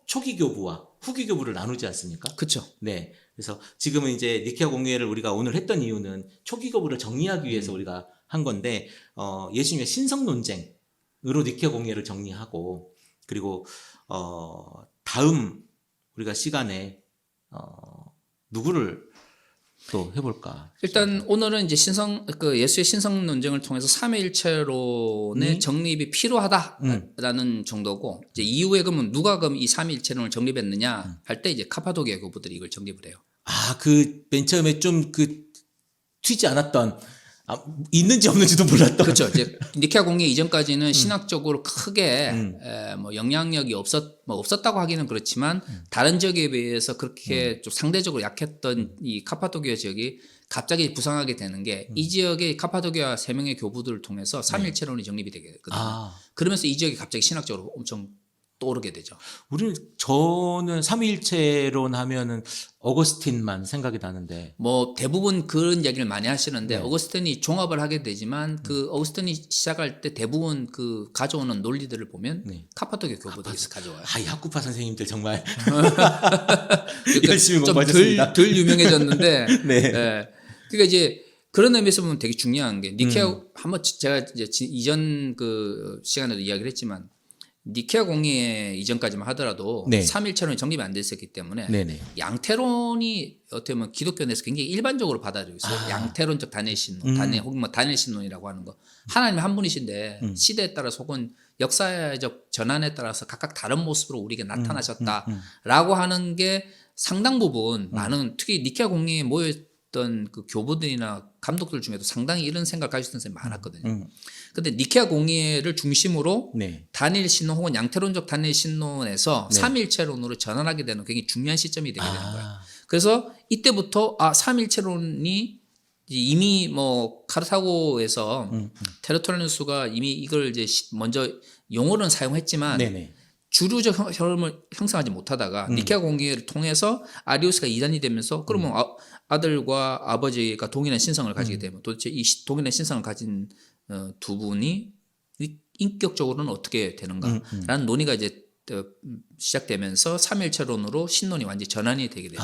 Speaker 1: 초기 교부와 후기 교부를 나누지 않습니까?
Speaker 2: 그렇죠.
Speaker 1: 네. 그래서 지금은 이제 니케아 공의회를 우리가 오늘 했던 이유는 초기 교부를 정리하기 위해서 우리가 한 건데 예수님의 신성 논쟁으로 니케아 공의회를 정리하고 그리고 다음 우리가 시간에 누구를 또 해볼까?
Speaker 2: 일단 오늘은 이제 예수의 신성 논쟁을 통해서 삼위일체론의 정립이 필요하다라는 정도고 이제 이후에 그러면 누가 그럼 이 삼위일체론을 정립했느냐 할 때 이제 카파도기아 교부들이 이걸 정립을 해요.
Speaker 1: 그 맨 처음에 좀 튀지 않았던 있는지 없는지도 몰랐던.
Speaker 2: 그렇죠. 이제 니케아 공의회 이전까지는 신학적으로 크게 뭐 영향력이 없었다고 하기는 그렇지만 다른 지역에 비해서 그렇게 좀 상대적으로 약했던 이 카파도기아 지역이 갑자기 부상하게 되는 게 이 지역의 카파도기아 3명의 교부들을 통해서 삼일체론이 정립이 되게 되거든요. 그러면서 이 지역이 갑자기 신학적으로 엄청 떠오르게 되죠.
Speaker 1: 저는 삼위일체론 하면은 어거스틴만 생각이 나는데.
Speaker 2: 뭐 대부분 그런 이야기를 많이 하시는데 어거스틴이 종합을 하게 되지만 그 어거스틴이 시작할 때 대부분 그 가져오는 논리들을 보면 카파도기아 교부들에서 가져와요.
Speaker 1: 이 학구파 선생님들 정말
Speaker 2: 그러니까
Speaker 1: 열심히 공부하셨습니다.
Speaker 2: 덜 유명해졌는데.
Speaker 1: 네.
Speaker 2: 그러니까 이제 그런 의미에서 보면 되게 중요한 게 니케아 한번 제가 이제 이전 그 시간에도 이야기를 했지만. 니케아 공의회 이전까지만 하더라도 삼일체론이 정립이 안 됐었기 때문에 양태론이 어떻게 보면 기독교 내에서 굉장히 일반적으로 받아들이고 있어요. 양태론적 단일신론, 혹은 뭐 단일신론이라고 하는 거. 하나님 한 분이신데 시대에 따라서 혹은 역사적 전환에 따라서 각각 다른 모습으로 우리에게 나타나셨다라고 하는 게 상당 부분 많은 특히 니케아 공의회에 모였던 그 교부들이나 감독들 중에도 상당히 이런 생각을 가지고 있는 사람이 많았거든요. 근데 니케아 공의회를 중심으로 단일 신론 혹은 양태론적 단일 신론에서 삼일체론으로 전환하게 되는 굉장히 중요한 시점이 되게 되는 거예요. 그래서 이때부터 삼일체론이 이미 뭐 카르타고에서 테르톨레누스가 이미 이걸 이제 먼저 용어는 사용했지만 주류적 흐름을 형성하지 못하다가 니케아 공의회를 통해서 아리우스가 이단이 되면서 그러면 아들과 아버지가 동일한 신성을 가지게 되면 도대체 이 동일한 신성을 가진 두 분이 인격적으로는 어떻게 되는가라는 논의가 이제 시작되면서 삼일체론으로 신론이 완전히 전환이 되게 되죠.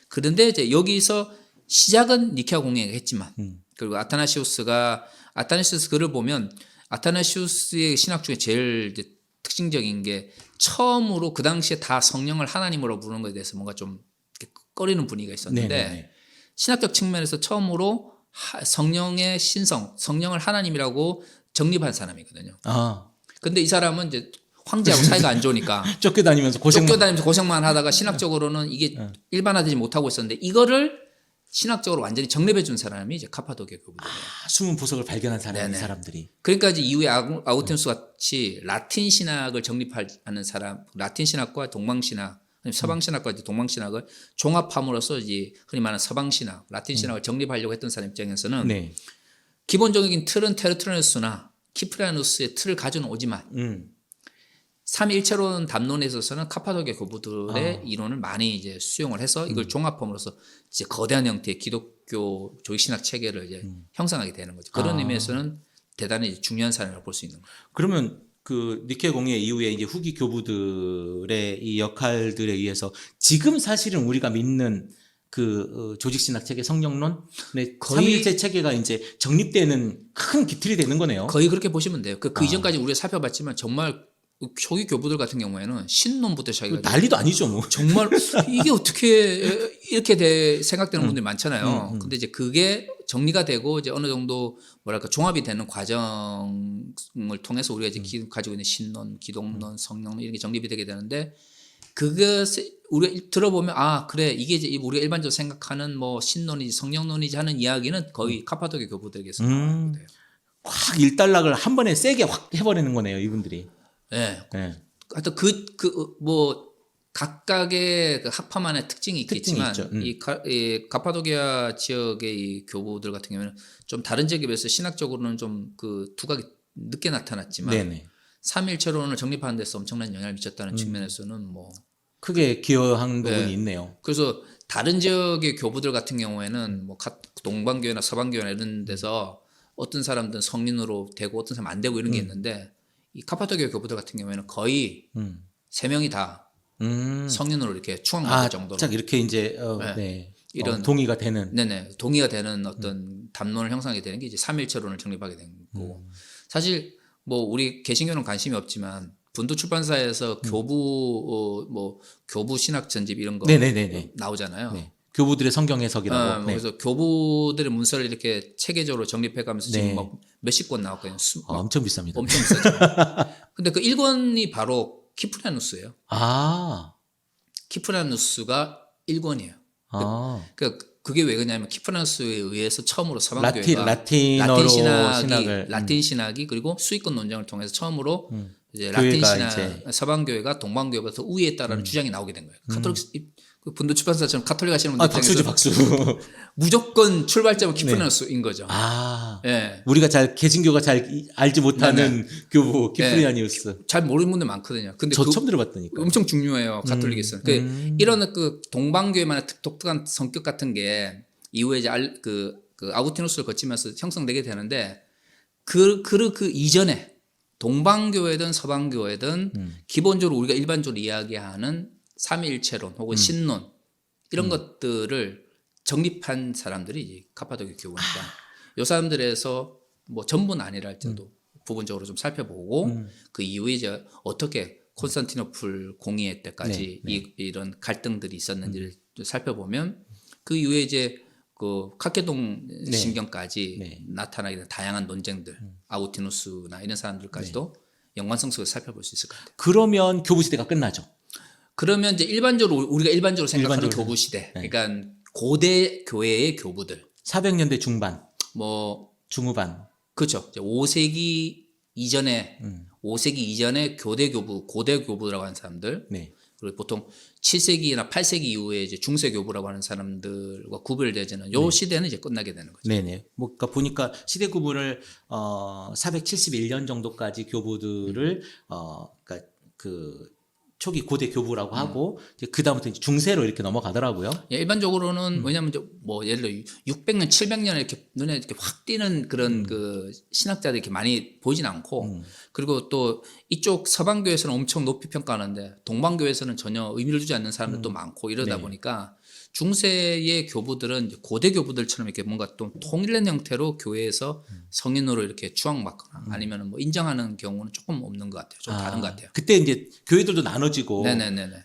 Speaker 2: 그런데 이제 여기서 시작은 니케아 공의회가 했지만 그리고 아타나시우스 글을 보면 아타나시우스의 신학 중에 제일 이제 특징적인 게 처음으로 그 당시에 다 성령을 하나님으로 부르는 것에 대해서 뭔가 좀 꺼리는 분위기가 있었는데 신학적 측면에서 처음으로 성령의 신성, 성령을 하나님이라고 정립한 사람이거든요. 근데 이 사람은 이제 황제하고 사이가 안 좋으니까
Speaker 1: 쫓겨다니면서
Speaker 2: 고생만 하다가 신학적으로는 이게 일반화되지 못하고 있었는데 이거를 신학적으로 완전히 정립해 준 사람이 이제 카파도기아 교부들이에요.
Speaker 1: 숨은 보석을 발견한 사람들이.
Speaker 2: 그러니까 이제 이후에 아우구스티누스 같이 라틴 신학을 정립하는 사람, 라틴 신학과 동방 신학 서방 신학과 이제 동방 신학을 종합함으로써 이제 흔히 말하는 서방 신학, 라틴 신학을 정립하려고 했던 사람 입장에서는
Speaker 1: 네.
Speaker 2: 기본적인 틀은 테르투르누스나 키프리아누스의 틀을 가져는 오지만 3일체론 담론에 있어서는 카파도기아 교부들의 이론을 많이 이제 수용을 해서 이걸 종합함으로써 이제 거대한 형태의 기독교 조직신학 체계를 이제 형성하게 되는 거죠. 그런 의미에서는 대단히 중요한 사례라고 볼 수 있는 거예요.
Speaker 1: 그러면 그 니케 공예 이후에 이제 후기 교부들의 이 역할들에 의해서 지금 사실은 우리가 믿는 그 조직신학 체계 성령론의 삼위일체 체계가 이제 정립되는 큰 기틀이 되는 거네요.
Speaker 2: 거의 그렇게 보시면 돼요. 그 이전까지 우리가 살펴봤지만 정말 초기 교부들 같은 경우에는 신론부터 시작해서
Speaker 1: 난리도 아니죠, 뭐.
Speaker 2: 정말 이게 어떻게 이렇게 생각되는 분들이 많잖아요. 근데 이제 그게 정리가 되고 이제 어느 정도 뭐랄까 종합이 되는 과정을 통해서 우리가 이제 가지고 있는 신론, 기독론, 성령론 이런 게 정립이 되게 되는데 그것을 우리가 들어보면 아 그래 이게 이제 우리가 일반적으로 생각하는 뭐 신론이지 성령론이지 하는 이야기는 거의 카파도기아 교부들에게서 나오는 거예요.
Speaker 1: 확 일단락을 한 번에 세게 확 해버리는 거네요, 이분들이.
Speaker 2: 네.
Speaker 1: 네.
Speaker 2: 하여튼 뭐 각각의 그 학파만의 특징이 있겠지만 이 카파도기아 지역의 이 교부들 같은 경우는 좀 다른 지역에 비해서 신학적으로는 좀 그 두각이 늦게 나타났지만
Speaker 1: 네네.
Speaker 2: 삼일체론을 정립하는 데서 엄청난 영향을 미쳤다는 측면에서는 뭐
Speaker 1: 크게 기여한 부분이 있네요.
Speaker 2: 그래서 다른 지역의 교부들 같은 경우에는 뭐 동방교회나 서방교회나 이런 데서 어떤 사람들은 성인으로 되고 어떤 사람 안 되고 이런 게 있는데 이 카파도기아 교부들 같은 경우에는 거의 3명이 다 성인으로 이렇게 추앙받을 정도로
Speaker 1: 딱 이렇게 이제 이런 동의가 되는
Speaker 2: 동의가 되는 어떤 담론을 형성하게 되는 게 이제 삼일체론을 정립하게 된 거고 사실 뭐 우리 개신교는 관심이 없지만 분도 출판사에서 교부 뭐 교부 신학 전집 이런 거 나오잖아요.
Speaker 1: 네. 교부들의 성경 해석이라고.
Speaker 2: 그래서 교부들의 문서를 이렇게 체계적으로 정립해가면서 지금 뭐 몇십 권 나왔거든요.
Speaker 1: 엄청 비쌉니다.
Speaker 2: 엄청 비싸죠. 근데 그 1권이 바로 키프리아누스예요. 키프리아누스가 1권이에요. 그게 왜 그러냐면 키프리아누스에 의해서 처음으로 서방교회가 라틴 신학이 그리고 수익권 논쟁을 통해서 처음으로 이제 라틴 신학 서방교회가 동방교회보다 더 우위했다라는 주장이 나오게 된 거예요. 카톨릭 분도 출판사처럼 카톨릭 하시는 분들
Speaker 1: 박수지 박수.
Speaker 2: 무조건 출발점은 키프리아누스인 거죠.
Speaker 1: 우리가 개신교가 잘 알지 못하는 교부 키프리아누스.
Speaker 2: 잘 모르는 분들 많거든요. 근데
Speaker 1: 저 처음 들어봤다니까.
Speaker 2: 엄청 중요해요. 카톨릭에서는. 이런 그 동방교회만의 독특한 성격 같은 게 이후에 이제 그 아우구티누스를 거치면서 형성되게 되는데 그 이전에 동방교회든 서방교회든 기본적으로 우리가 일반적으로 이야기하는 삼위일체론 혹은 신론 이런 것들을 정립한 사람들이 이제 카파도기아 교부니까 이 사람들에서 뭐 전부는 아니라 할지라도 부분적으로 좀 살펴보고 그 이후에 이제 어떻게 콘스탄티노플 공의회 때까지 이런 갈등들이 있었는지를 살펴보면 그 이후에 이제 그 카케동 신경까지 나타나게 된 다양한 논쟁들 아우구티누스나 이런 사람들까지도 연관성 속에서 살펴볼 수 있을 것 같아요.
Speaker 1: 그러면 교부 시대가 끝나죠.
Speaker 2: 그러면 이제 우리가 일반적으로 생각하는 교부 시대, 그러니까 고대 교회의 교부들,
Speaker 1: 400년대 중반,
Speaker 2: 뭐
Speaker 1: 중후반,
Speaker 2: 그렇죠. 5세기 이전에 5세기 이전에 고대 교부라고 하는 사람들, 그리고 보통 7세기나 8세기 이후에 이제 중세 교부라고 하는 사람들과 구별되지는 요 시대는 이제 끝나게 되는 거죠.
Speaker 1: 뭐 그러니까 보니까 시대 구분을 471년 정도까지 교부들을 그러니까 그 초기 고대 교부라고 하고 그 다음부터 중세로 이렇게 넘어가더라고요.
Speaker 2: 일반적으로는 왜냐하면 뭐 예를 들어 600년, 700년 이렇게 눈에 이렇게 확 띄는 그런 그 신학자들이 이렇게 많이 보이진 않고 그리고 또 이쪽 서방교에서는 엄청 높이 평가하는데 동방교에서는 전혀 의미를 두지 않는 사람들도 많고 이러다 보니까 중세의 교부들은 고대 교부들처럼 이렇게 뭔가 또 통일된 형태로 교회에서 성인으로 이렇게 추앙받거나 아니면 뭐 인정하는 경우는 조금 없는 것 같아요. 좀 다른 것 같아요.
Speaker 1: 그때 이제 교회들도 나눠지고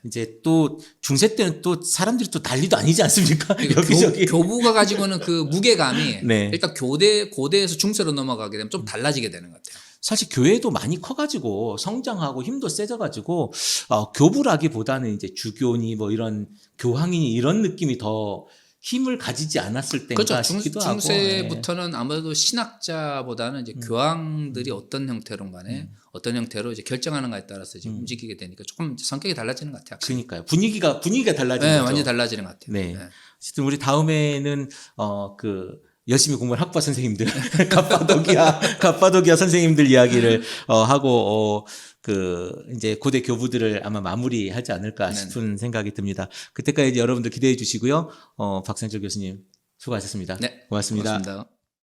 Speaker 1: 이제 또 중세 때는 또 사람들이 또 난리도 아니지 않습니까? 여기저기
Speaker 2: 교부가 가지고 있는 그 무게감이 일단 고대에서 중세로 넘어가게 되면 좀 달라지게 되는 것 같아요.
Speaker 1: 사실 교회도 많이 커가지고 성장하고 힘도 세져가지고 교부라기보다는 이제 주교니 뭐 이런 교황이니 이런 느낌이 더 힘을 가지지 않았을 때인가
Speaker 2: 그렇죠.
Speaker 1: 싶기도 하고.
Speaker 2: 중세부터는 아무래도 신학자보다는 이제 교황들이 어떤 형태로 간에 어떤 형태로 이제 결정하는가에 따라서 이제 움직이게 되니까 조금 성격이 달라지는 것 같아요.
Speaker 1: 그러니까요. 분위기가 달라지는
Speaker 2: 네,
Speaker 1: 거죠.
Speaker 2: 완전히 달라지는 것 같아요.
Speaker 1: 네.
Speaker 2: 네.
Speaker 1: 어쨌든 우리 다음에는 열심히 공부한 학과 선생님들, 갑바도기아 선생님들 이야기를 하고 이제 고대 교부들을 아마 마무리하지 않을까 싶은 생각이 듭니다. 그때까지 여러분들 기대해 주시고요. 박상철 교수님 수고하셨습니다.
Speaker 2: 네,
Speaker 1: 고맙습니다.
Speaker 2: 고맙습니다.